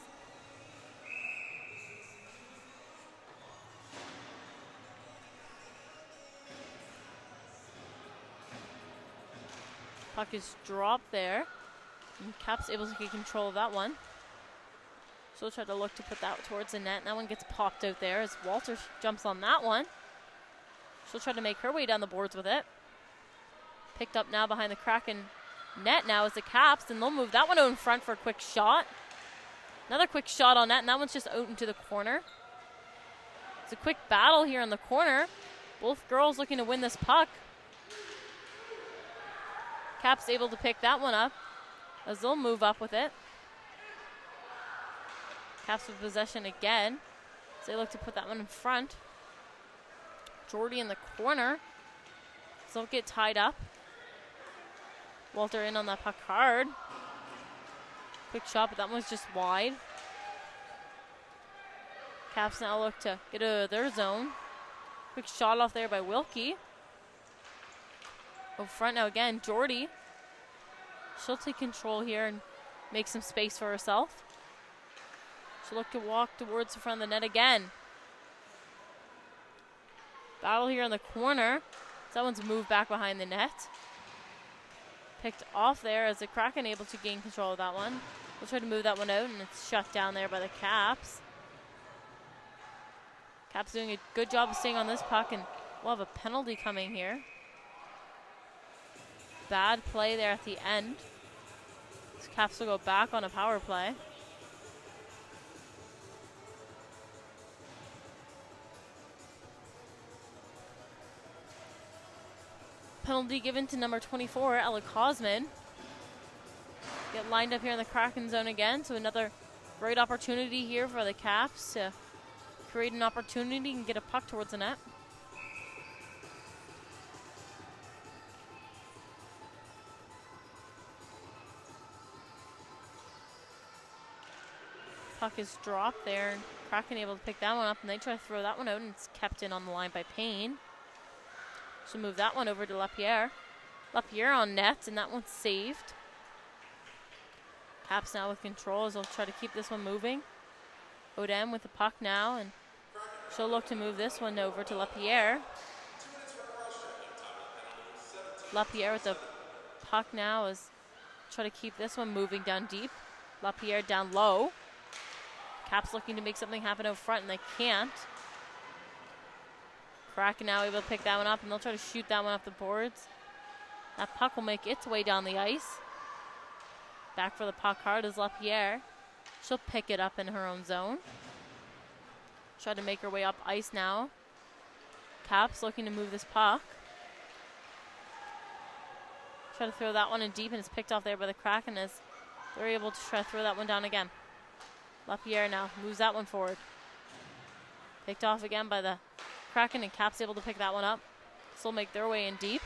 Puck is dropped there, and Caps able to get control of that one. She'll try to look to put that towards the net, and that one gets popped out there as Walter jumps on that one. She'll try to make her way down the boards with it. Picked up now behind the Kraken net now is the Caps, and they'll move that one out in front for a quick shot. Another quick shot on net, and that one's just out into the corner. It's a quick battle here in the corner. Both girls looking to win this puck. Caps able to pick that one up as they'll move up with it. Caps with possession again as they look to put that one in front. Jordy in the corner. So they'll get tied up. Walter in on that puck hard. Quick shot, but that one's just wide. Caps now look to get out of their zone. Quick shot off there by Wilkie. Over front now again, Jordy. She'll take control here and make some space for herself. She'll look to walk towards the front of the net again. Battle here in the corner. That one's moved back behind the net. picked off there as the Kraken able to gain control of that one. We'll try to move that one out, and it's shut down there by the Caps. Caps doing a good job of staying on this puck, and we'll have a penalty coming here. Bad play there at the end. This Caps will go back on a power play. Penalty given to number 24, Ella Cosman. Get lined up here in the Kraken zone again, so another great opportunity here for the Caps to create an opportunity and get a puck towards the net. Puck is dropped there, and Kraken able to pick that one up, and they try to throw that one out, and it's kept in on the line by Payne. So move that one over to Lapierre. Lapierre on net, and that one's saved. Caps now with control as they'll try to keep this one moving. Odem with the puck now, and she'll look to move this one over to Lapierre. Lapierre with the puck now is try to keep this one moving down deep. Lapierre down low. Caps looking to make something happen out front, and they can't. Kraken now able to pick that one up, and they'll try to shoot that one off the boards. That puck will make its way down the ice. Back for the puck hard is Lapierre. She'll pick it up in her own zone. Try to make her way up ice now. Caps looking to move this puck. Try to throw that one in deep, and it's picked off there by the Kraken as they're able to try to throw that one down again. Lapierre now moves that one forward. Picked off again by the Kraken, and Caps able to pick that one up. Still make their way in deep.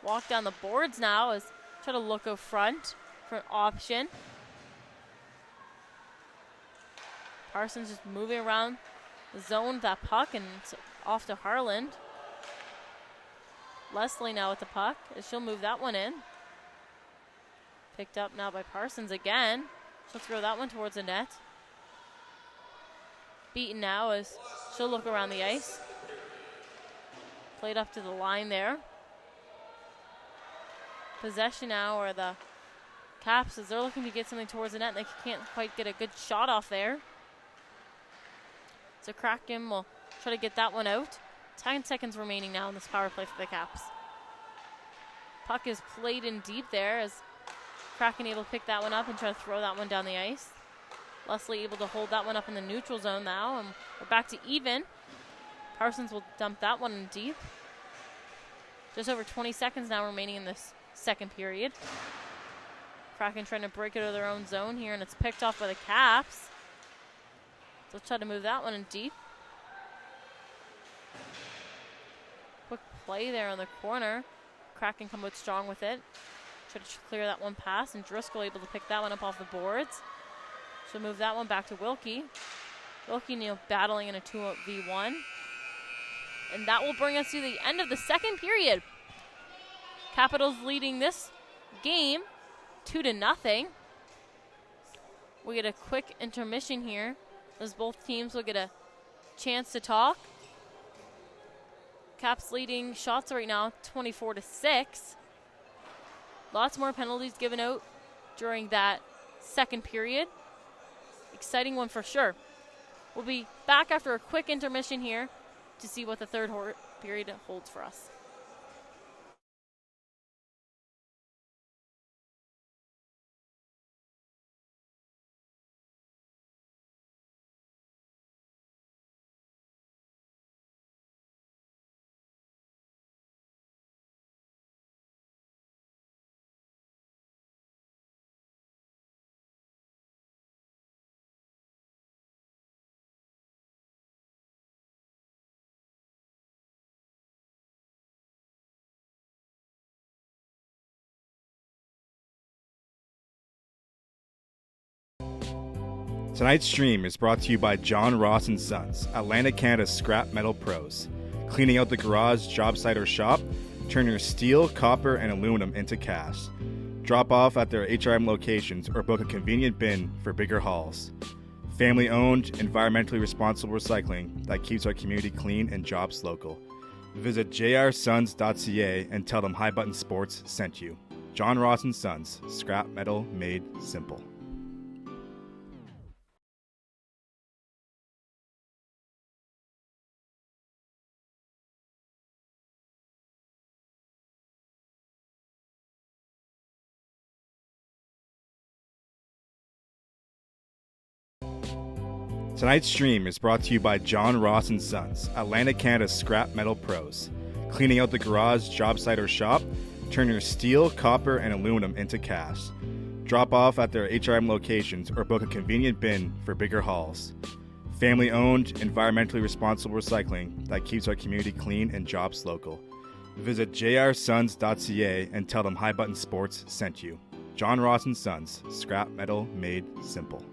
Walk down the boards now as try to look out front for an option. Parsons just moving around the zone with that puck, and it's off to Harland. Leslie now with the puck as she'll move that one in. Picked up now by Parsons again. She'll throw that one towards the net. Beaten now as she'll look around the ice. Played up to the line there. Possession now, or the Caps, as they're looking to get something towards the net, and they can't quite get a good shot off there. So Kraken will try to get that one out. 10 seconds remaining now in this power play for the Caps. Puck is played in deep there as Kraken able to pick that one up and try to throw that one down the ice. Leslie able to hold that one up in the neutral zone now, and we're back to even. Parsons will dump that one in deep. Just over 20 seconds now remaining in this second period. Kraken trying to break it out of their own zone here, and it's picked off by the Caps. So let's try to move that one in deep. Quick play there on the corner. Kraken come out strong with it. Try to clear that one pass, and Driscoll able to pick that one up off the boards. So move that one back to Wilkie. Wilkie Neal battling in a 2v1. And that will bring us to the end of the second period. Capitals leading this game 2-0. We get a quick intermission here as both teams will get a chance to talk. Caps leading shots right now 24-6. Lots more penalties given out during that second period. Exciting one for sure. We'll be back after a quick intermission here to see what the third period holds for us. Tonight's stream is brought to you by John Ross & Sons, Atlantic Canada's scrap metal pros. Cleaning out the garage, job site, or shop, turn your steel, copper, and aluminum into cash. Drop off at their HRM locations or book a convenient bin for bigger hauls. Family-owned, environmentally responsible recycling that keeps our community clean and jobs local. Visit jrsons.ca and tell them High Button Sports sent you. John Ross and Sons, scrap metal made simple. Tonight's stream is brought to you by John Ross and Sons, Atlantic Canada's scrap metal pros. Cleaning out the garage, job site, or shop, turn your steel, copper, and aluminum into cast. Drop off at their HRM locations or book a convenient bin for bigger hauls. Family owned, environmentally responsible recycling that keeps our community clean and jobs local. Visit jrsons.ca and tell them High Button Sports sent you. John Ross and Sons, scrap metal made simple.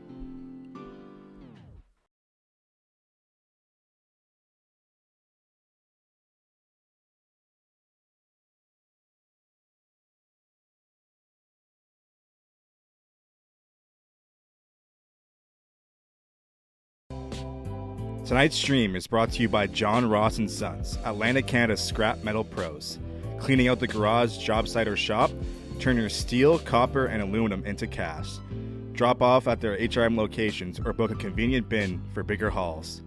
Tonight's stream is brought to you by John Ross and Sons, Atlantic Canada's scrap metal pros. Cleaning out the garage, job site, or shop, turn your steel, copper, and aluminum into cast. Drop off at their HRM locations or book a convenient bin for bigger hauls.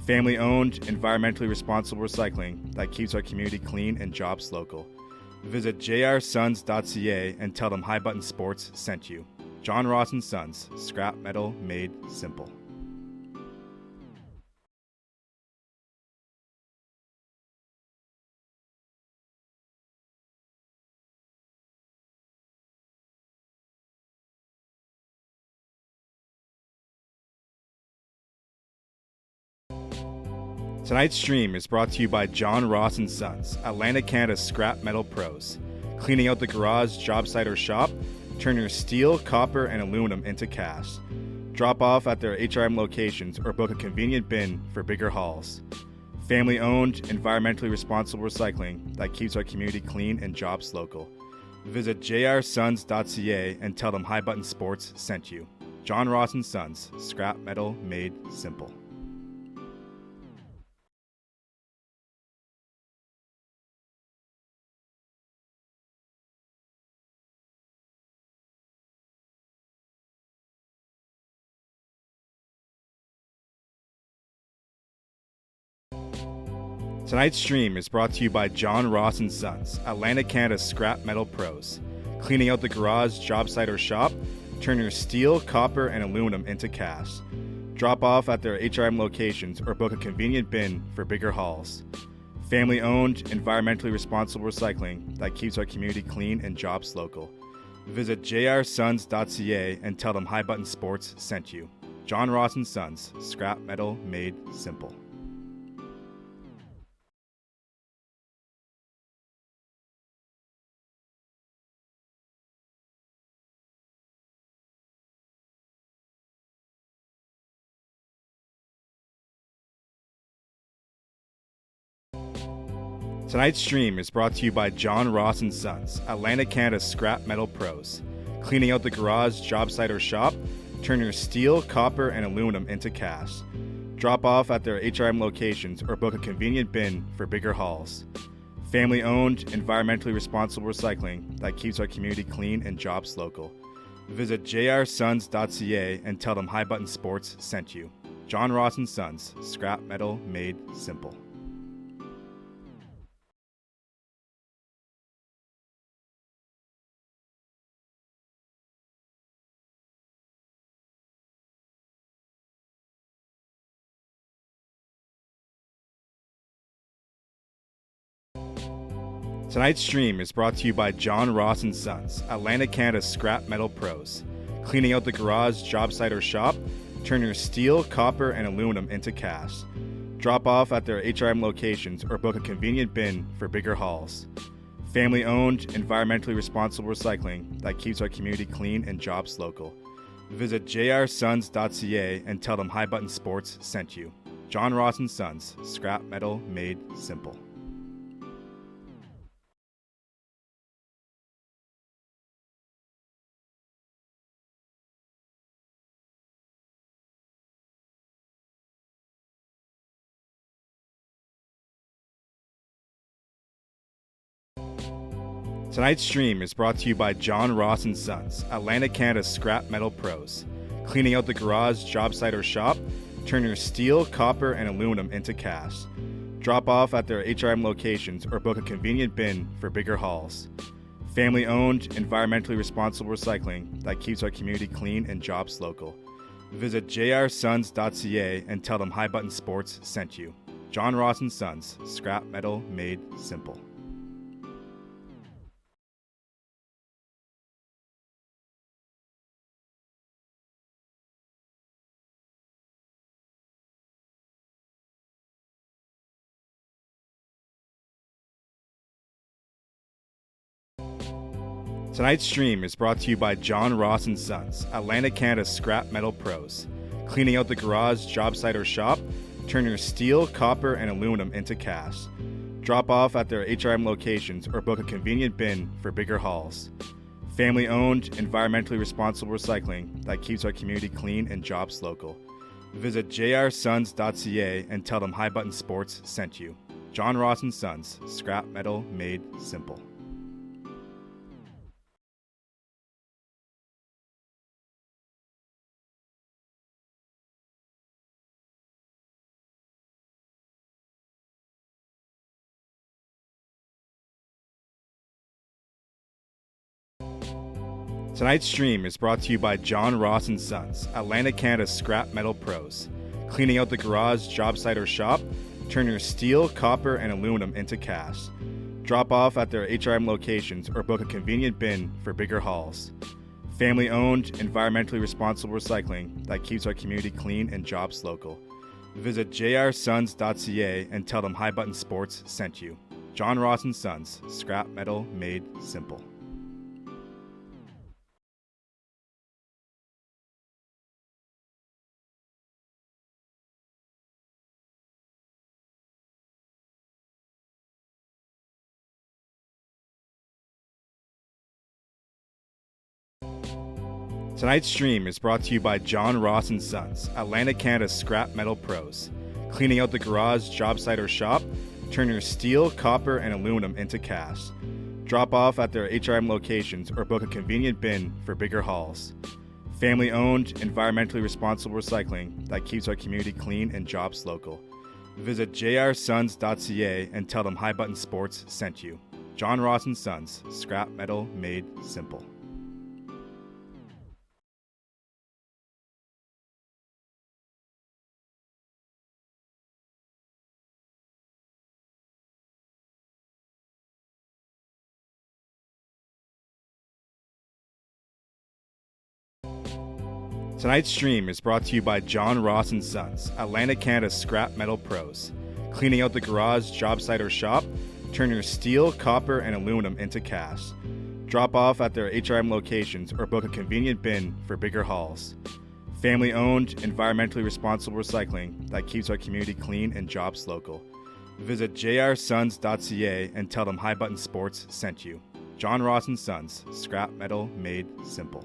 Family owned, environmentally responsible recycling that keeps our community clean and jobs local. Visit jrsons.ca and tell them High Button Sports sent you. John Ross and Sons, scrap metal made simple. Tonight's stream is brought to you by John Ross and Sons, Atlantic Canada's scrap metal pros. Cleaning out the garage, job site, or shop, turn your steel, copper, and aluminum into cast. Drop off at their HRM locations or book a convenient bin for bigger hauls. Family owned, environmentally responsible recycling that keeps our community clean and jobs local. Visit jrsons.ca and tell them High Button Sports sent you. John Ross and Sons, scrap metal made simple. Tonight's stream is brought to you by John Ross and Sons, Atlantic Canada's scrap metal pros. Cleaning out the garage, job site, or shop, turn your steel, copper, and aluminum into cast. Drop off at their HRM locations or book a convenient bin for bigger hauls. Family owned, environmentally responsible recycling that keeps our community clean and jobs local. Visit jrsons.ca and tell them High Button Sports sent you. John Ross and Sons, scrap metal made simple. Tonight's stream is brought to you by John Ross and Sons, Atlantic Canada's scrap metal pros. Cleaning out the garage, job site, or shop, turn your steel, copper, and aluminum into cast. Drop off at their HRM locations or book a convenient bin for bigger hauls. Family owned, environmentally responsible recycling that keeps our community clean and jobs local. Visit jrsons.ca and tell them High Button Sports sent you. John Ross and Sons, scrap metal made simple. Tonight's stream is brought to you by John Ross and Sons, Atlantic Canada's scrap metal pros. Cleaning out the garage, job site, or shop, turn your steel, copper, and aluminum into cast. Drop off at their HRM locations or book a convenient bin for bigger hauls. Family owned, environmentally responsible recycling that keeps our community clean and jobs local. Visit jrsons.ca and tell them High Button Sports sent you. John Ross and Sons, scrap metal made simple. Tonight's stream is brought to you by John Ross & Sons, Atlantic, Canada's scrap metal pros. Cleaning out the garage, job site, or shop, turn your steel, copper, and aluminum into cast. Drop off at their HRM locations or book a convenient bin for bigger hauls. Family-owned, environmentally responsible recycling that keeps our community clean and jobs local. Visit jrsons.ca and tell them High Button Sports sent you. John Ross & Sons, scrap metal made simple. Tonight's stream is brought to you by John Ross & Sons, Atlantic, Canada's scrap metal pros. Cleaning out the garage, job site, or shop, turn your steel, copper, and aluminum into cast. Drop off at their HRM locations or book a convenient bin for bigger hauls. Family-owned, environmentally responsible recycling that keeps our community clean and jobs local. Visit jrsons.ca and tell them High Button Sports sent you. John Ross & Sons, scrap metal made simple. Tonight's stream is brought to you by John Ross & Sons, Atlantic, Canada's scrap metal pros. Cleaning out the garage, job site, or shop, turn your steel, copper, and aluminum into cast. Drop off at their HRM locations or book a convenient bin for bigger hauls. Family-owned, environmentally responsible recycling that keeps our community clean and jobs local. Visit jrsons.ca and tell them High Button Sports sent you. John Ross & Sons, scrap metal made simple. Tonight's stream is brought to you by John Ross & Sons, Atlantic, Canada's scrap metal pros. Cleaning out the garage, job site, or shop, turn your steel, copper, and aluminum into cast. Drop off at their HRM locations or book a convenient bin for bigger hauls. Family-owned, environmentally responsible recycling that keeps our community clean and jobs local. Visit jrsons.ca and tell them High Button Sports sent you. John Ross & Sons, scrap metal made simple. Tonight's stream is brought to you by John Ross & Sons, Atlantic, Canada's scrap metal pros. Cleaning out the garage, job site, or shop, turn your steel, copper, and aluminum into cast. Drop off at their HRM locations or book a convenient bin for bigger hauls. Family-owned, environmentally responsible recycling that keeps our community clean and jobs local. Visit jrsons.ca and tell them High Button Sports sent you. John Ross & Sons, scrap metal made simple.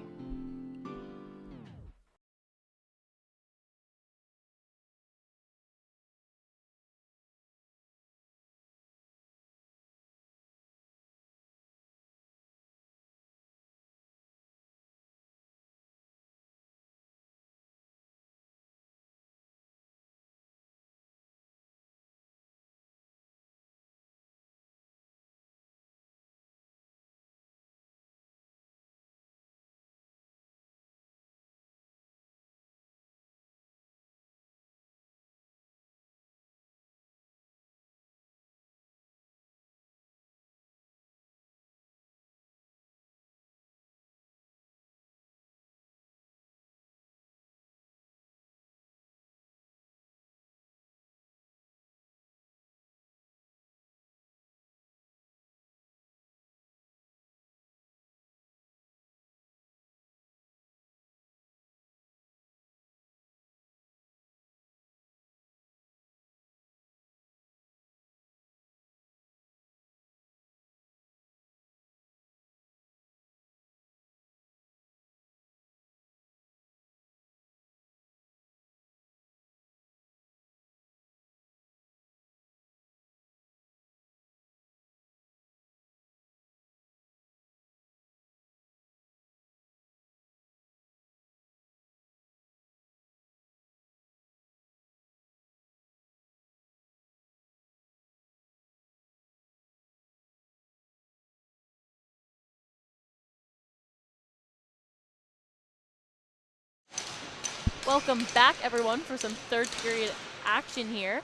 Welcome back, everyone, for some third period action here.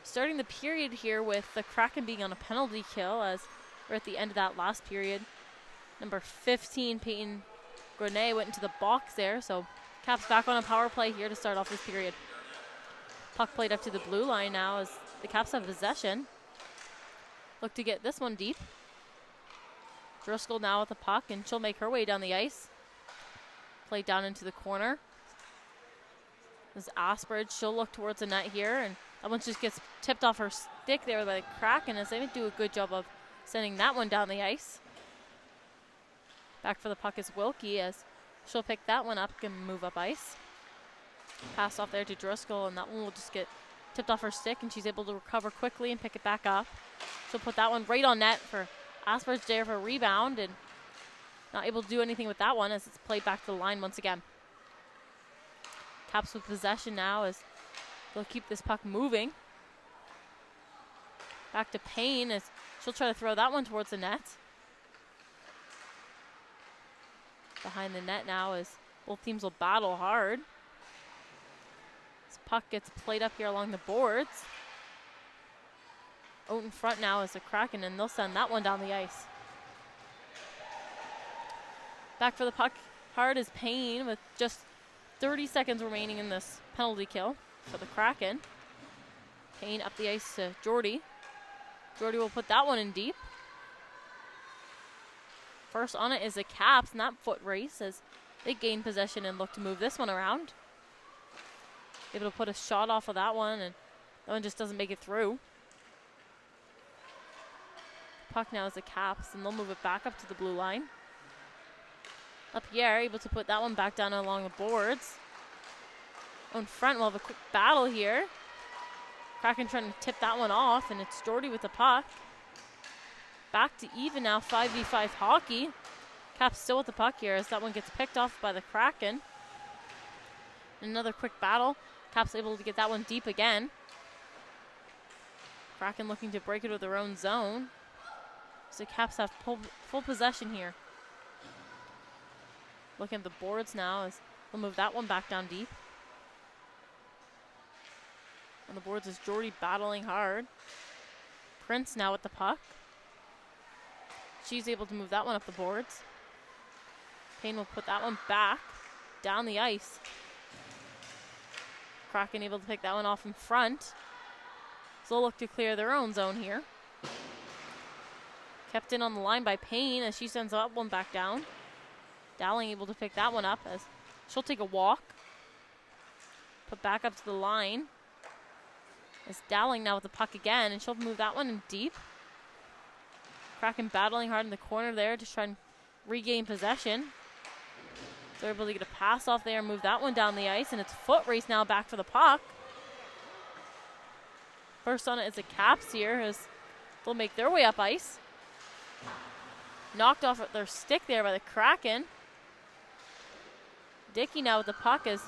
Starting the period here with the Kraken being on a penalty kill as we're at the end of that last period. Number 15, Peyton Grenet, went into the box there, so Caps back on a power play here to start off this period. Puck played up to the blue line now as the Caps have possession. Look to get this one deep. Driscoll now with the puck, and she'll make her way down the ice. Play down into the corner. This Asperge, she'll look towards the net here, and that one just gets tipped off her stick there by the Kraken as they didn't do a good job of sending that one down the ice. Back for the puck is Wilkie as she'll pick that one up and move up ice. Pass off there to Driscoll, and that one will just get tipped off her stick, and she's able to recover quickly and pick it back up. She'll put that one right on net for Asperge there for a rebound, and not able to do anything with that one as it's played back to the line once again. Caps with possession now as they'll keep this puck moving. Back to Payne as she'll try to throw that one towards the net. Behind the net now as both teams will battle hard. This puck gets played up here along the boards. Out in front now is the Kraken, and they'll send that one down the ice. Back for the puck hard is Payne with just 30 seconds remaining in this penalty kill for the Kraken. Payne up the ice to Jordy. Jordy will put that one in deep. First on it is the Caps in that foot race as they gain possession and look to move this one around. Able to put a shot off of that one, and that one just doesn't make it through. Puck now is the Caps, and they'll move it back up to the blue line. Lapierre able to put that one back down along the boards. In front, we'll have a quick battle here. Kraken trying to tip that one off, and it's Jordy with the puck. Back to even now, 5v5 hockey. Caps still with the puck here as that one gets picked off by the Kraken. Another quick battle. Caps able to get that one deep again. Kraken looking to break it with their own zone. So Caps have full possession here. Looking at the boards now as we'll move that one back down deep. On the boards is Jordy battling hard. Prince now with the puck. She's able to move that one up the boards. Payne will put that one back down the ice. Kraken able to pick that one off in front. So they'll look to clear their own zone here. Kept in on the line by Payne as she sends that one back down. Dowling able to pick that one up as she'll take a walk. Put back up to the line. It's Dowling now with the puck again, and she'll move that one in deep. Kraken battling hard in the corner there to try and regain possession. So they're able to get a pass off there and move that one down the ice, and it's foot race now back for the puck. First on it is the Caps here as they'll make their way up ice. Knocked off at their stick there by the Kraken. Dickey now with the puck as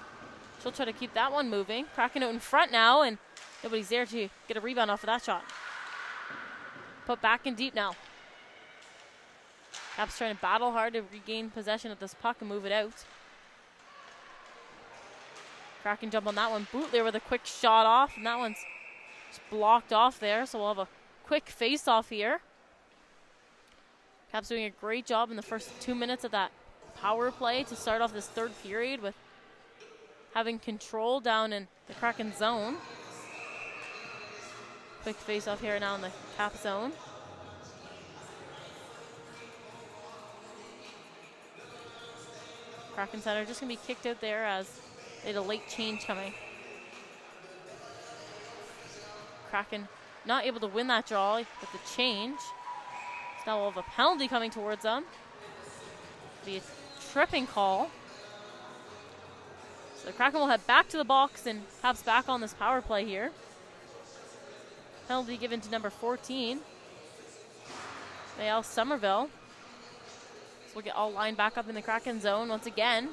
she'll try to keep that one moving. Kraken out in front now, and nobody's there to get a rebound off of that shot. Put back in deep now. Caps trying to battle hard to regain possession of this puck and move it out. Kraken jump on that one. Boot there with a quick shot off, and that one's just blocked off there, so we'll have a quick face-off here. Caps doing a great job in the first 2 minutes of that power play to start off this third period with having control down in the Kraken zone. Quick face-off here now in the Cap zone. Kraken center just going to be kicked out there as they had a late change coming. Kraken not able to win that draw with the change. So now we'll have a penalty coming towards them. Be a tripping call. So the Kraken will head back to the box and Caps back on this power play here. Penalty given to number 14, Mael Somerville. So we'll get all lined back up in the Kraken zone once again.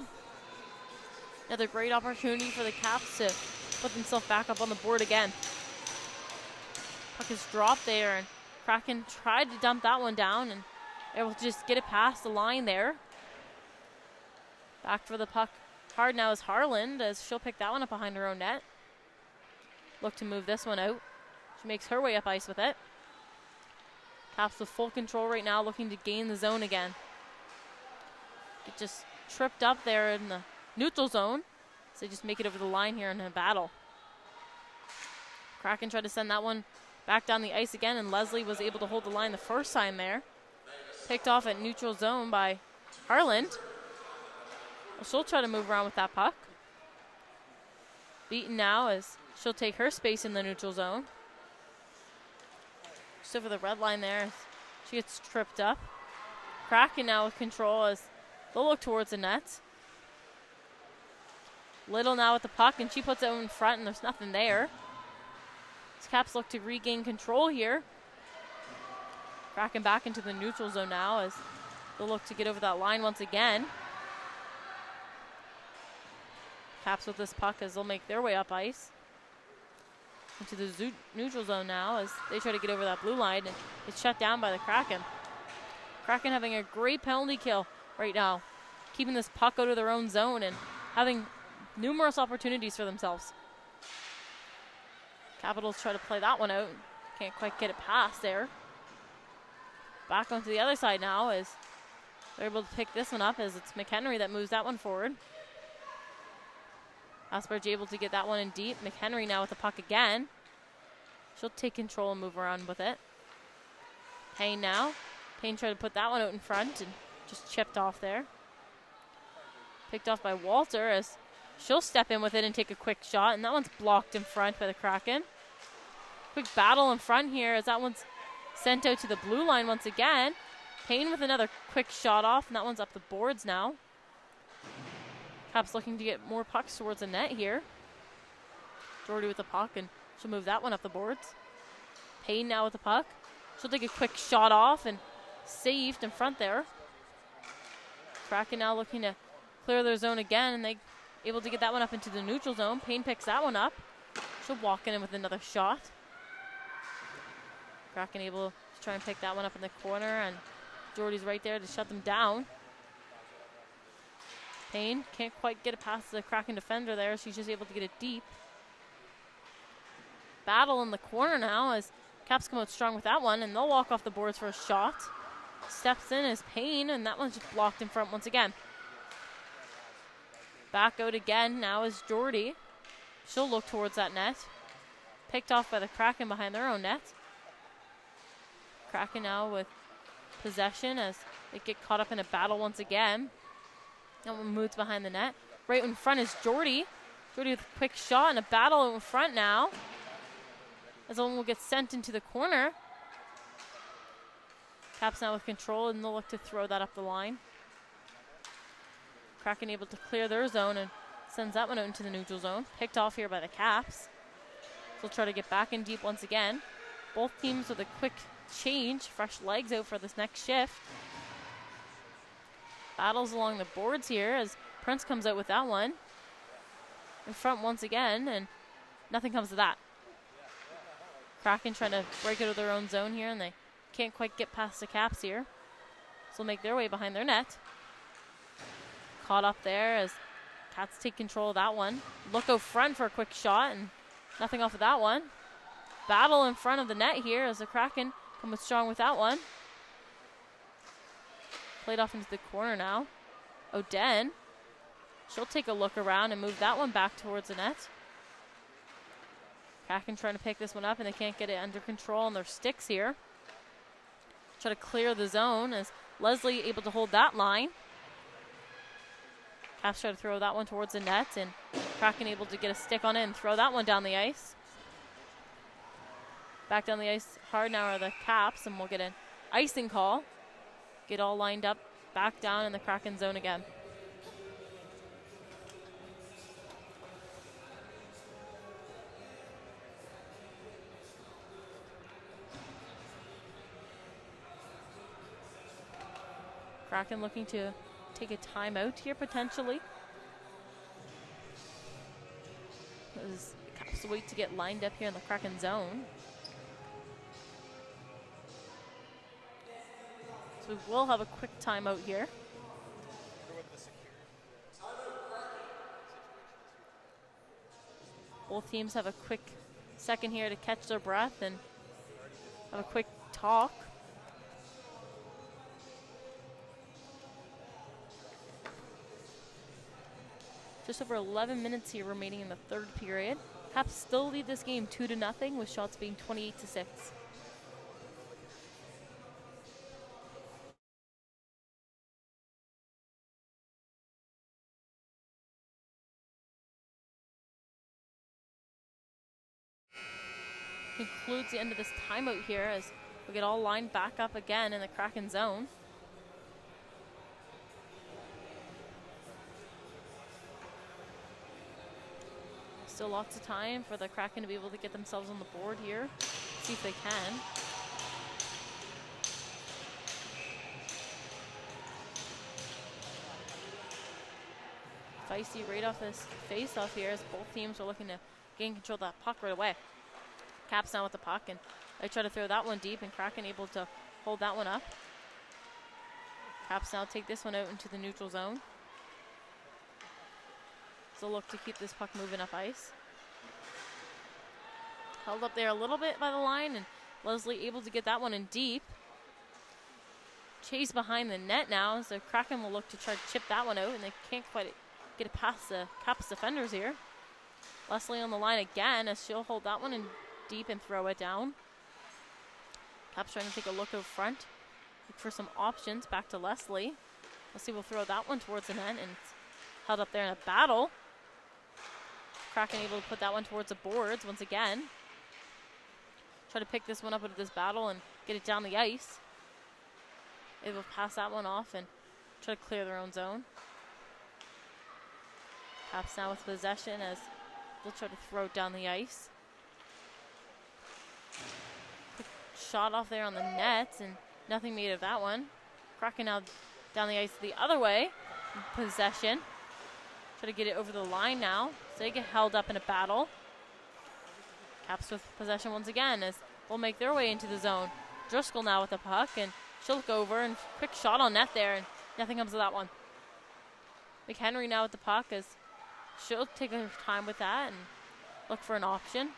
Another great opportunity for the Caps to put themselves back up on the board again. Puck is dropped there, and Kraken tried to dump that one down and able to just get it past the line there. Back for the puck Hard now is Harland as she'll pick that one up behind her own net. Look to move this one out. She makes her way up ice with it. Caps with full control right now, looking to gain the zone again. It just tripped up there in the neutral zone. So they just make it over the line here in a battle. Kraken tried to send that one back down the ice again, and Leslie was able to hold the line the first time there. Picked off at neutral zone by Harland. Well, she'll try to move around with that puck. Beaten now as she'll take her space in the neutral zone. Just over the red line there. She gets tripped up. Kraken now with control as they'll look towards the net. Little now with the puck, and she puts it in front, and there's nothing there. As Caps look to regain control here. Kraken back into the neutral zone now as they'll look to get over that line once again. Caps with this puck as they'll make their way up ice. Into the neutral zone now as they try to get over that blue line, and it's shut down by the Kraken. Kraken having a great penalty kill right now, keeping this puck out of their own zone and having numerous opportunities for themselves. Capitals try to play that one out. Can't quite get it past there. Back onto the other side now as they're able to pick this one up as it's McHenry that moves that one forward. Asperge able to get that one in deep. McHenry now with the puck again. She'll take control and move around with it. Payne now. Payne tried to put that one out in front and just chipped off there. Picked off by Walter as she'll step in with it and take a quick shot, and that one's blocked in front by the Kraken. Quick battle in front here as that one's sent out to the blue line once again. Payne with another quick shot off, and that one's up the boards now. Caps looking to get more pucks towards the net here. Jordy with the puck, and she'll move that one up the boards. Payne now with the puck. She'll take a quick shot off and saved in front there. Kraken now looking to clear their zone again, and they able to get that one up into the neutral zone. Payne picks that one up. She'll walk in with another shot. Kraken able to try and pick that one up in the corner, and Jordy's right there to shut them down. Payne can't quite get it past the Kraken defender there. She's just able to get it deep. Battle in the corner now as Caps come out strong with that one, and they'll walk off the boards for a shot. Steps in is Payne, and that one's just blocked in front once again. Back out again now is Jordy. She'll look towards that net. Picked off by the Kraken behind their own net. Kraken now with possession as they get caught up in a battle once again. That one moves behind the net. Right in front is Jordy. Jordy with a quick shot and a battle in front now. As one will get sent into the corner. Caps now with control, and they'll look to throw that up the line. Kraken able to clear their zone and sends that one out into the neutral zone. Picked off here by the Caps. They'll try to get back in deep once again. Both teams with a quick change, fresh legs out for this next shift. Battles along the boards here as Prince comes out with that one. In front once again, and nothing comes of that. Kraken trying to break out of their own zone here, and they can't quite get past the Caps here. So they'll make their way behind their net. Caught up there as Cats take control of that one. Look out front for a quick shot, and nothing off of that one. Battle in front of the net here as the Kraken come with strong with that one. Played off into the corner now. Oden. She'll take a look around and move that one back towards the net. Kraken trying to pick this one up, and they can't get it under control on their sticks here. Try to clear the zone as Leslie able to hold that line. Caps try to throw that one towards the net, and Kraken able to get a stick on it and throw that one down the ice. Back down the ice hard now are the Caps, and we'll get an icing call. Get all lined up back down in the Kraken zone again. Kraken looking to take a timeout here potentially. As Caps wait to get lined up here in the Kraken zone. So we will have a quick timeout here. Both teams have a quick second here to catch their breath and have a quick talk. Just over 11 minutes here remaining in the third period. Caps still lead this game 2-0 with shots being 28-6. Concludes the end of this timeout here as we get all lined back up again in the Kraken zone. Still lots of time for the Kraken to be able to get themselves on the board here. See if they can. Feisty right off this face-off here as both teams are looking to gain control of that puck right away. Caps now with the puck, and they try to throw that one deep, and Kraken able to hold that one up. Caps now take this one out into the neutral zone. So look to keep this puck moving up ice. Held up there a little bit by the line, and Leslie able to get that one in deep. Chase behind the net now, so Kraken will look to try to chip that one out, and they can't quite get it past the Caps defenders here. Leslie on the line again as she'll hold that one in deep and throw it down. Caps trying to take a look out front. Look for some options. Back to Leslie. Leslie will throw that one towards the net, and it's held up there in a battle. Kraken able to put that one towards the boards once again. Try to pick this one up out of this battle and get it down the ice. Able to pass that one off and try to clear their own zone. Caps now with possession as they'll try to throw it down the ice. Quick shot off there on the net, and nothing made of that one. Kraken now down the ice the other way. Possession. Try to get it over the line now. So they get held up in a battle. Caps with possession once again as they'll make their way into the zone. Driscoll now with the puck, and she'll look over and quick shot on net there, and nothing comes of that one. McHenry now with the puck as she'll take her time with that and look for an option.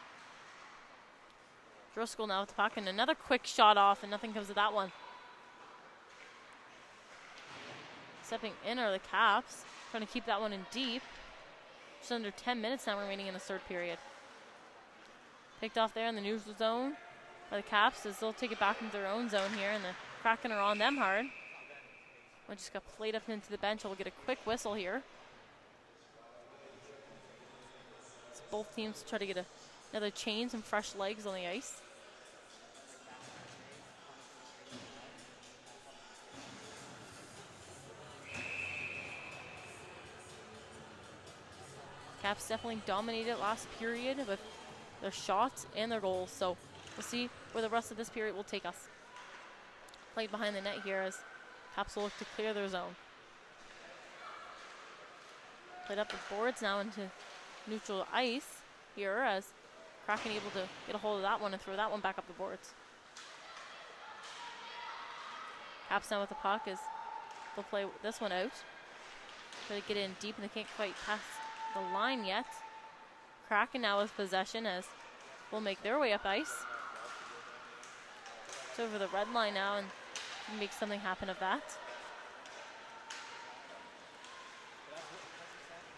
Driscoll now with the puck, and another quick shot off, and nothing comes of that one. Stepping in are the Caps, trying to keep that one in deep. Just under 10 minutes now remaining in the third period. Picked off there in the neutral zone by the Caps as they'll take it back into their own zone here, and the Kraken are on them hard. One just got played up into the bench. We'll get a quick whistle here. So both teams try to get another change, some fresh legs on the ice. Caps definitely dominated last period with their shots and their goals, so we'll see where the rest of this period will take us. Played behind the net here as Caps will look to clear their zone. Played up the boards now into neutral ice here as Kraken able to get a hold of that one and throw that one back up the boards. Caps now with the puck as they'll play this one out. Try to get in deep, and they can't quite pass the line yet. Kraken now with possession as will make their way up ice. It's over the red line now and make something happen of that.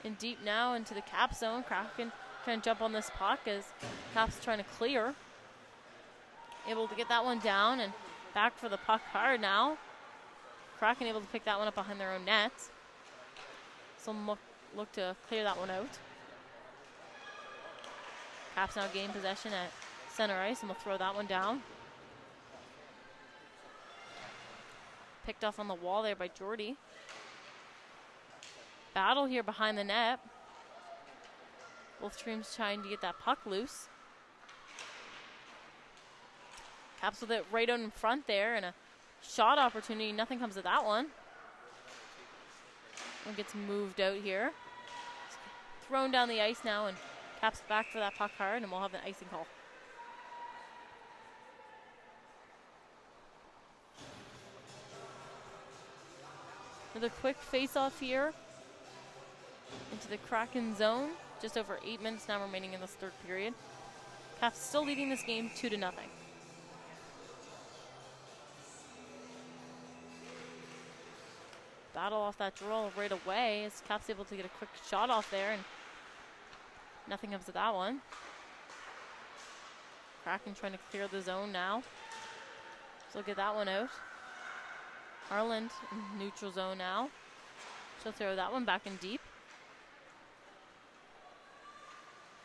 In deep now into the Cap zone. Kraken trying to jump on this puck as Caps trying to clear. Able to get that one down and back for the puck hard now. Kraken able to pick that one up behind their own net. So look to clear that one out. Caps now gain possession at center ice, and we'll throw that one down. Picked off on the wall there by Jordy. Battle here behind the net. Both teams trying to get that puck loose. Caps with it right out in front there, and a shot opportunity. Nothing comes of that one. One gets moved out here. Thrown down the ice now, and Caps back for that puck hard, and we'll have an icing call. Another quick face-off here. into the Kraken zone. Just over 8 minutes now remaining in this third period. Caps still leading this game 2-0. Battle off that draw right away as Caps able to get a quick shot off there, and nothing comes of that one. Kraken trying to clear the zone now. So get that one out. Harland in neutral zone now. She'll throw that one back in deep.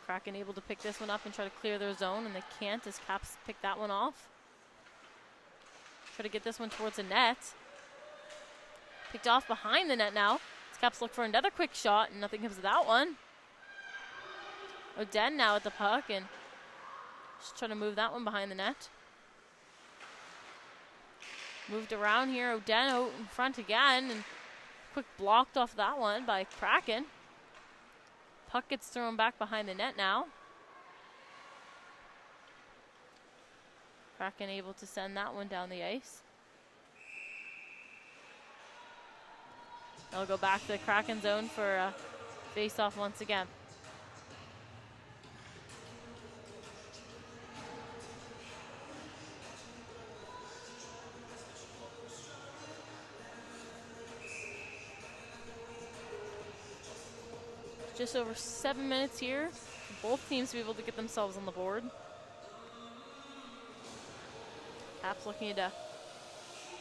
Kraken able to pick this one up and try to clear their zone, and they can't as Caps pick that one off. Try to get this one towards the net. Picked off behind the net now. As Caps look for another quick shot, and nothing comes of that one. Oden now at the puck, and just trying to move that one behind the net. Moved around here, Oden out in front again, and quick blocked off that one by Kraken. Puck gets thrown back behind the net now. Kraken able to send that one down the ice. They'll go back to the Kraken zone for a face-off once again. Just over 7 minutes here. Both teams to be able to get themselves on the board. Caps looking to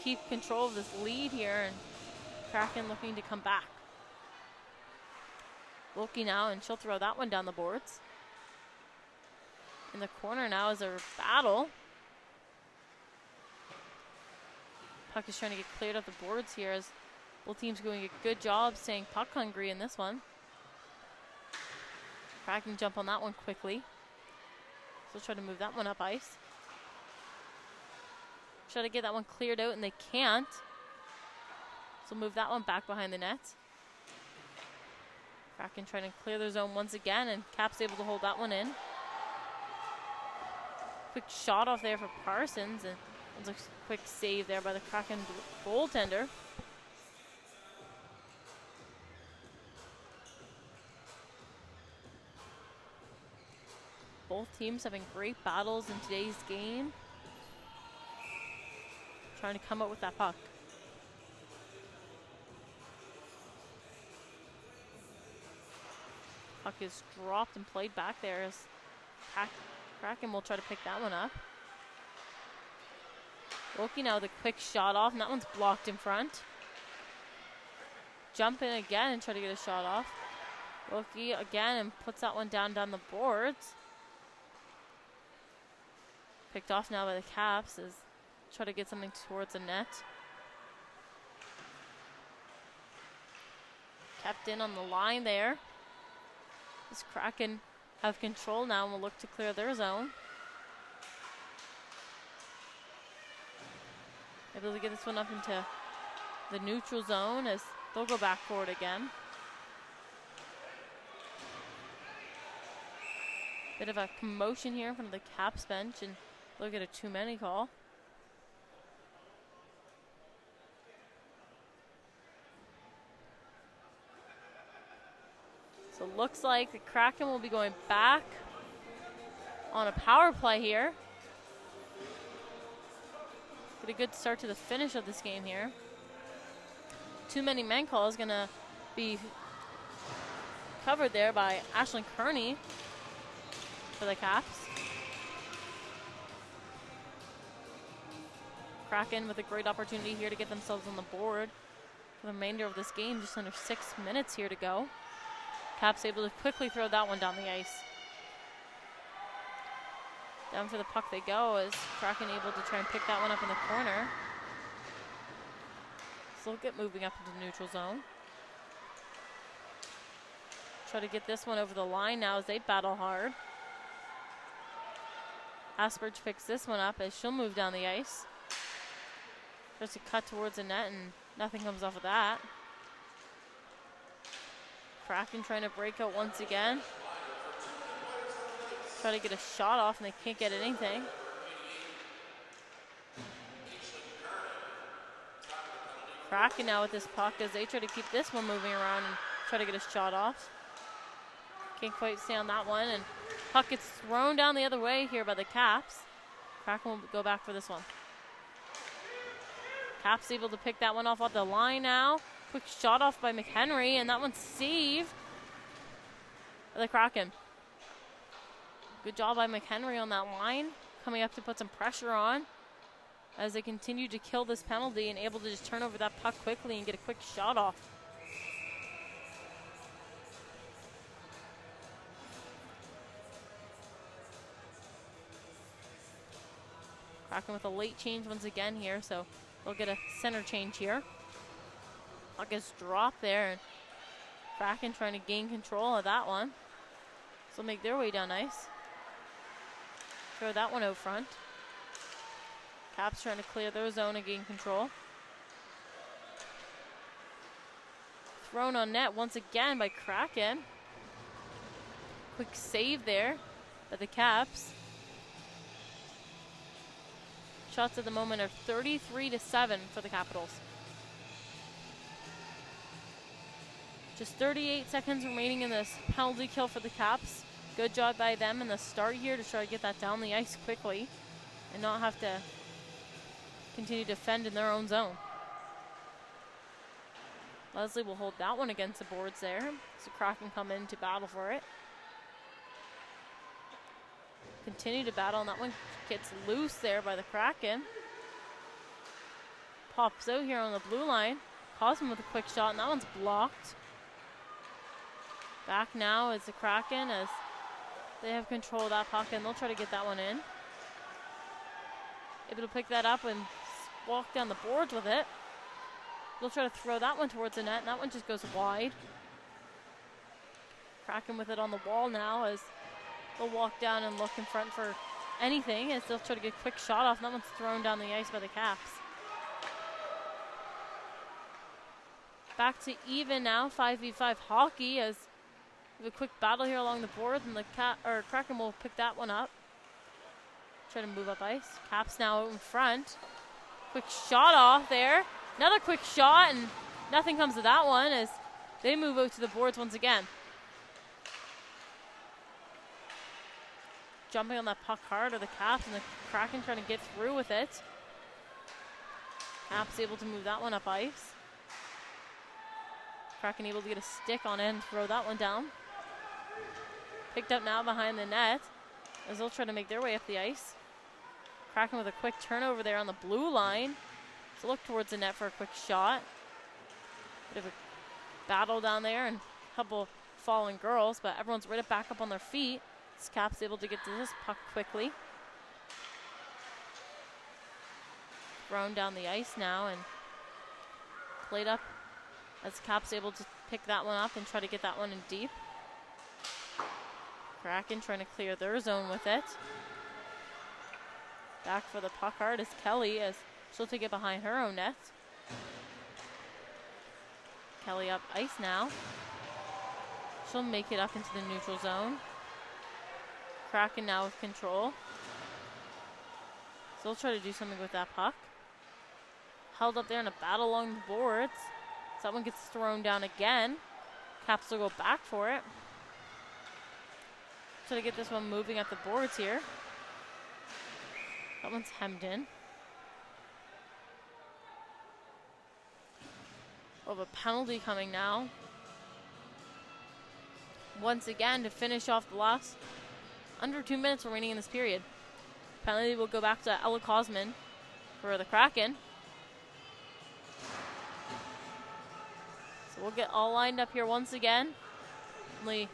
keep control of this lead here, and Kraken looking to come back. Wilkie now, and she'll throw that one down the boards. In the corner now is a battle. Puck is trying to get cleared off the boards here as both teams doing a good job staying puck hungry in this one. Kraken jump on that one quickly. So try to move that one up ice. Try to get that one cleared out, and they can't. So move that one back behind the net. Kraken trying to clear their zone once again, and Caps able to hold that one in. Quick shot off there for Parsons, and it was a quick save there by the Kraken goaltender. Both teams having great battles in today's game. Trying to come up with that puck. Puck is dropped and played back there as Kraken will try to pick that one up. Wilkie now with a quick shot off, and that one's blocked in front. Jump in again and try to get a shot off. Wilkie again and puts that one down the boards. Picked off now by the Caps as try to get something towards the net. Kept in on the line there. This Kraken have control now and will look to clear their zone. Able to get this one up into the neutral zone as they'll go back forward again. Bit of a commotion here in front of the Caps bench, and they'll get a too many call. So it looks like the Kraken will be going back on a power play here. Get a good start to the finish of this game here. Too many men call is going to be covered there by Ashlyn Kearney for the Caps. Kraken with a great opportunity here to get themselves on the board for the remainder of this game. Just under 6 minutes here to go. Caps able to quickly throw that one down the ice. Down for the puck they go as Kraken able to try and pick that one up in the corner. So they'll get moving up into neutral zone. Try to get this one over the line now as they battle hard. Asperge picks this one up as she'll move down the ice. Tries to cut towards the net and nothing comes off of that. Kraken trying to break out once again. Try to get a shot off and they can't get anything. Kraken now with this puck as they try to keep this one moving around and try to get a shot off. Can't quite stay on that one, and puck gets thrown down the other way here by the Caps. Kraken will go back for this one. Caps able to pick that one off the line now. Quick shot off by McHenry, and that one's saved by the Kraken. Good job by McHenry on that line, coming up to put some pressure on as they continue to kill this penalty and able to just turn over that puck quickly and get a quick shot off. Kraken with a late change once again here, so they'll get a center change here. Puck is dropped there, and Kraken trying to gain control of that one. So make their way down ice. Throw that one out front. Caps trying to clear their zone and gain control. Thrown on net once again by Kraken. Quick save there by the Caps. Shots at the moment are 33-7 for the Capitals. Just 38 seconds remaining in this penalty kill for the Caps. Good job by them in the start here to try to get that down the ice quickly and not have to continue to defend in their own zone. Leslie will hold that one against the boards there, so Kraken come in to battle for it. Continue to battle, and that one gets loose there by the Kraken. Pops out here on the blue line. Cosman with a quick shot, and that one's blocked. Back now is the Kraken as they have control of that puck, and they'll try to get that one in. Able to pick that up and walk down the boards with it. They'll try to throw that one towards the net, and that one just goes wide. Kraken with it on the wall now as they'll walk down and look in front for anything as they'll try to get a quick shot off, and that one's thrown down the ice by the Caps. Back to even now, 5v5 hockey as we have a quick battle here along the board, and the Kraken will pick that one up. Try to move up ice. Caps now out in front. Quick shot off there. Another quick shot, and nothing comes of that one as they move out to the boards once again. Jumping on that puck hard are the Caps, and the Kraken trying to get through with it. Caps able to move that one up ice. Kraken able to get a stick on it and throw that one down. Picked up now behind the net as they'll try to make their way up the ice. Kraken with a quick turnover there on the blue line. So look towards the net for a quick shot. Bit of a battle down there and a couple falling girls, but everyone's right back up on their feet. This Cap's able to get to this puck quickly. Thrown down the ice now and played up as Cap's able to pick that one up and try to get that one in deep. Kraken trying to clear their zone with it. Back for the puck hard is Kelly as she'll take it behind her own net. Kelly up ice now. She'll make it up into the neutral zone. Kraken now with control. So they'll try to do something with that puck. Held up there in a battle along the boards. So that one gets thrown down again. Caps will go back for it. Try to get this one moving up the boards here. That one's hemmed in. We'll have a penalty coming now. Once again to finish off the last under 2 minutes remaining in this period. Penalty will go back to Ella Cosman for the Kraken. So we'll get all lined up here once again. Only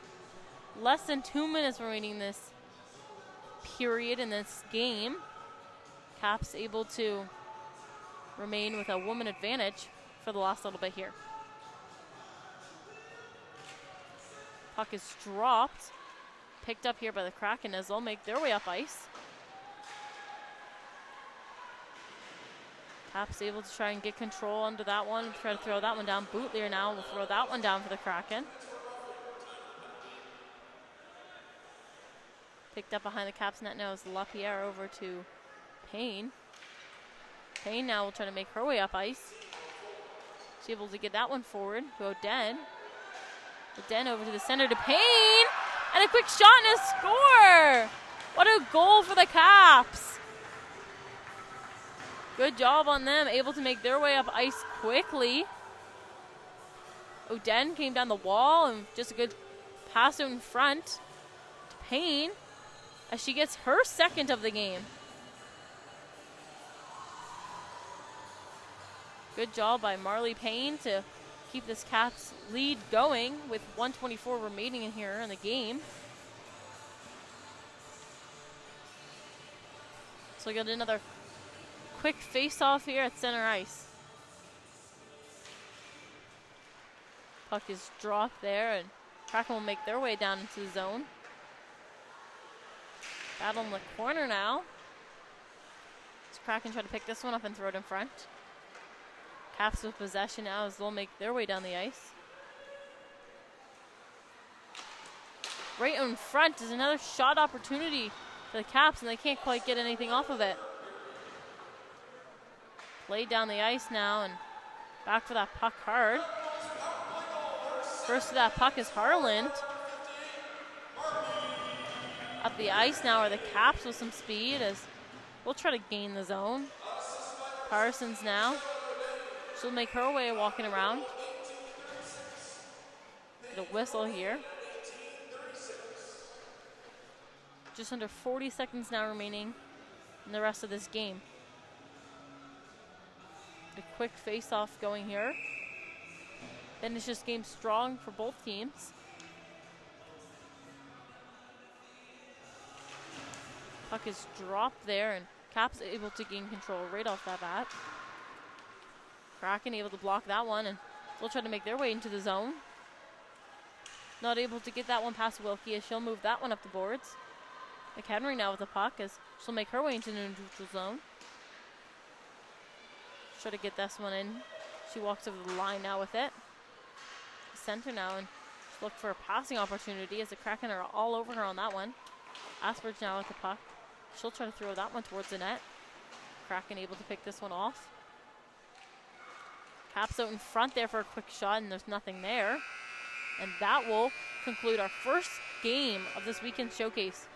less than 2 minutes remaining in this period in this game. Caps able to remain with a woman advantage for the last little bit here. Puck is dropped. Picked up here by the Kraken as they'll make their way up ice. Caps able to try and get control under that one. Try to throw that one down. Bootlier now will throw that one down for the Kraken. Picked up behind the Caps net now is LaPierre over to Payne. Payne now will try to make her way up ice. She's able to get that one forward to O'Den. Den over to the center to Payne. And a quick shot and a score. What a goal for the Caps. Good job on them, able to make their way up ice quickly. Oden came down the wall and just a good pass out in front to Payne as she gets her second of the game. Good job by Marley Payne to keep this Caps lead going with 1:24 remaining in here in the game. So we got another quick face-off here at center ice. Puck is dropped there, and Kraken will make their way down into the zone. Battle in the corner now. As Kraken try to pick this one up and throw it in front. Caps with possession now as they'll make their way down the ice. Right in front is another shot opportunity for the Caps, and they can't quite get anything off of it. Played down the ice now, and back for that puck hard. First to that puck is Harland. Up the ice now are the Caps with some speed as we'll try to gain the zone. Parsons now. She'll make her way walking around. Get a whistle here. Just under 40 seconds now remaining in the rest of this game. A quick face-off going here. Finish this game strong for both teams. Puck is dropped there, and Caps able to gain control right off that bat. Kraken able to block that one, and they'll try to make their way into the zone. Not able to get that one past Wilkie as she'll move that one up the boards. McHenry now with the puck as she'll make her way into the neutral zone. Try to get this one in. She walks over the line now with it. Center now and look for a passing opportunity as the Kraken are all over her on that one. Asperge now with the puck. She'll try to throw that one towards the net. Kraken able to pick this one off. Caps out in front there for a quick shot, and there's nothing there. And that will conclude our first game of this weekend showcase.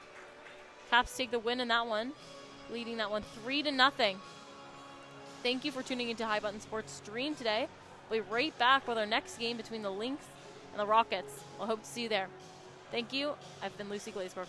Caps take the win in that one, leading that one 3-0. Thank you for tuning into High Button Sports Stream today. We'll be right back with our next game between the Lynx and the Rockets. We'll hope to see you there. Thank you. I've been Lucy Glazberg.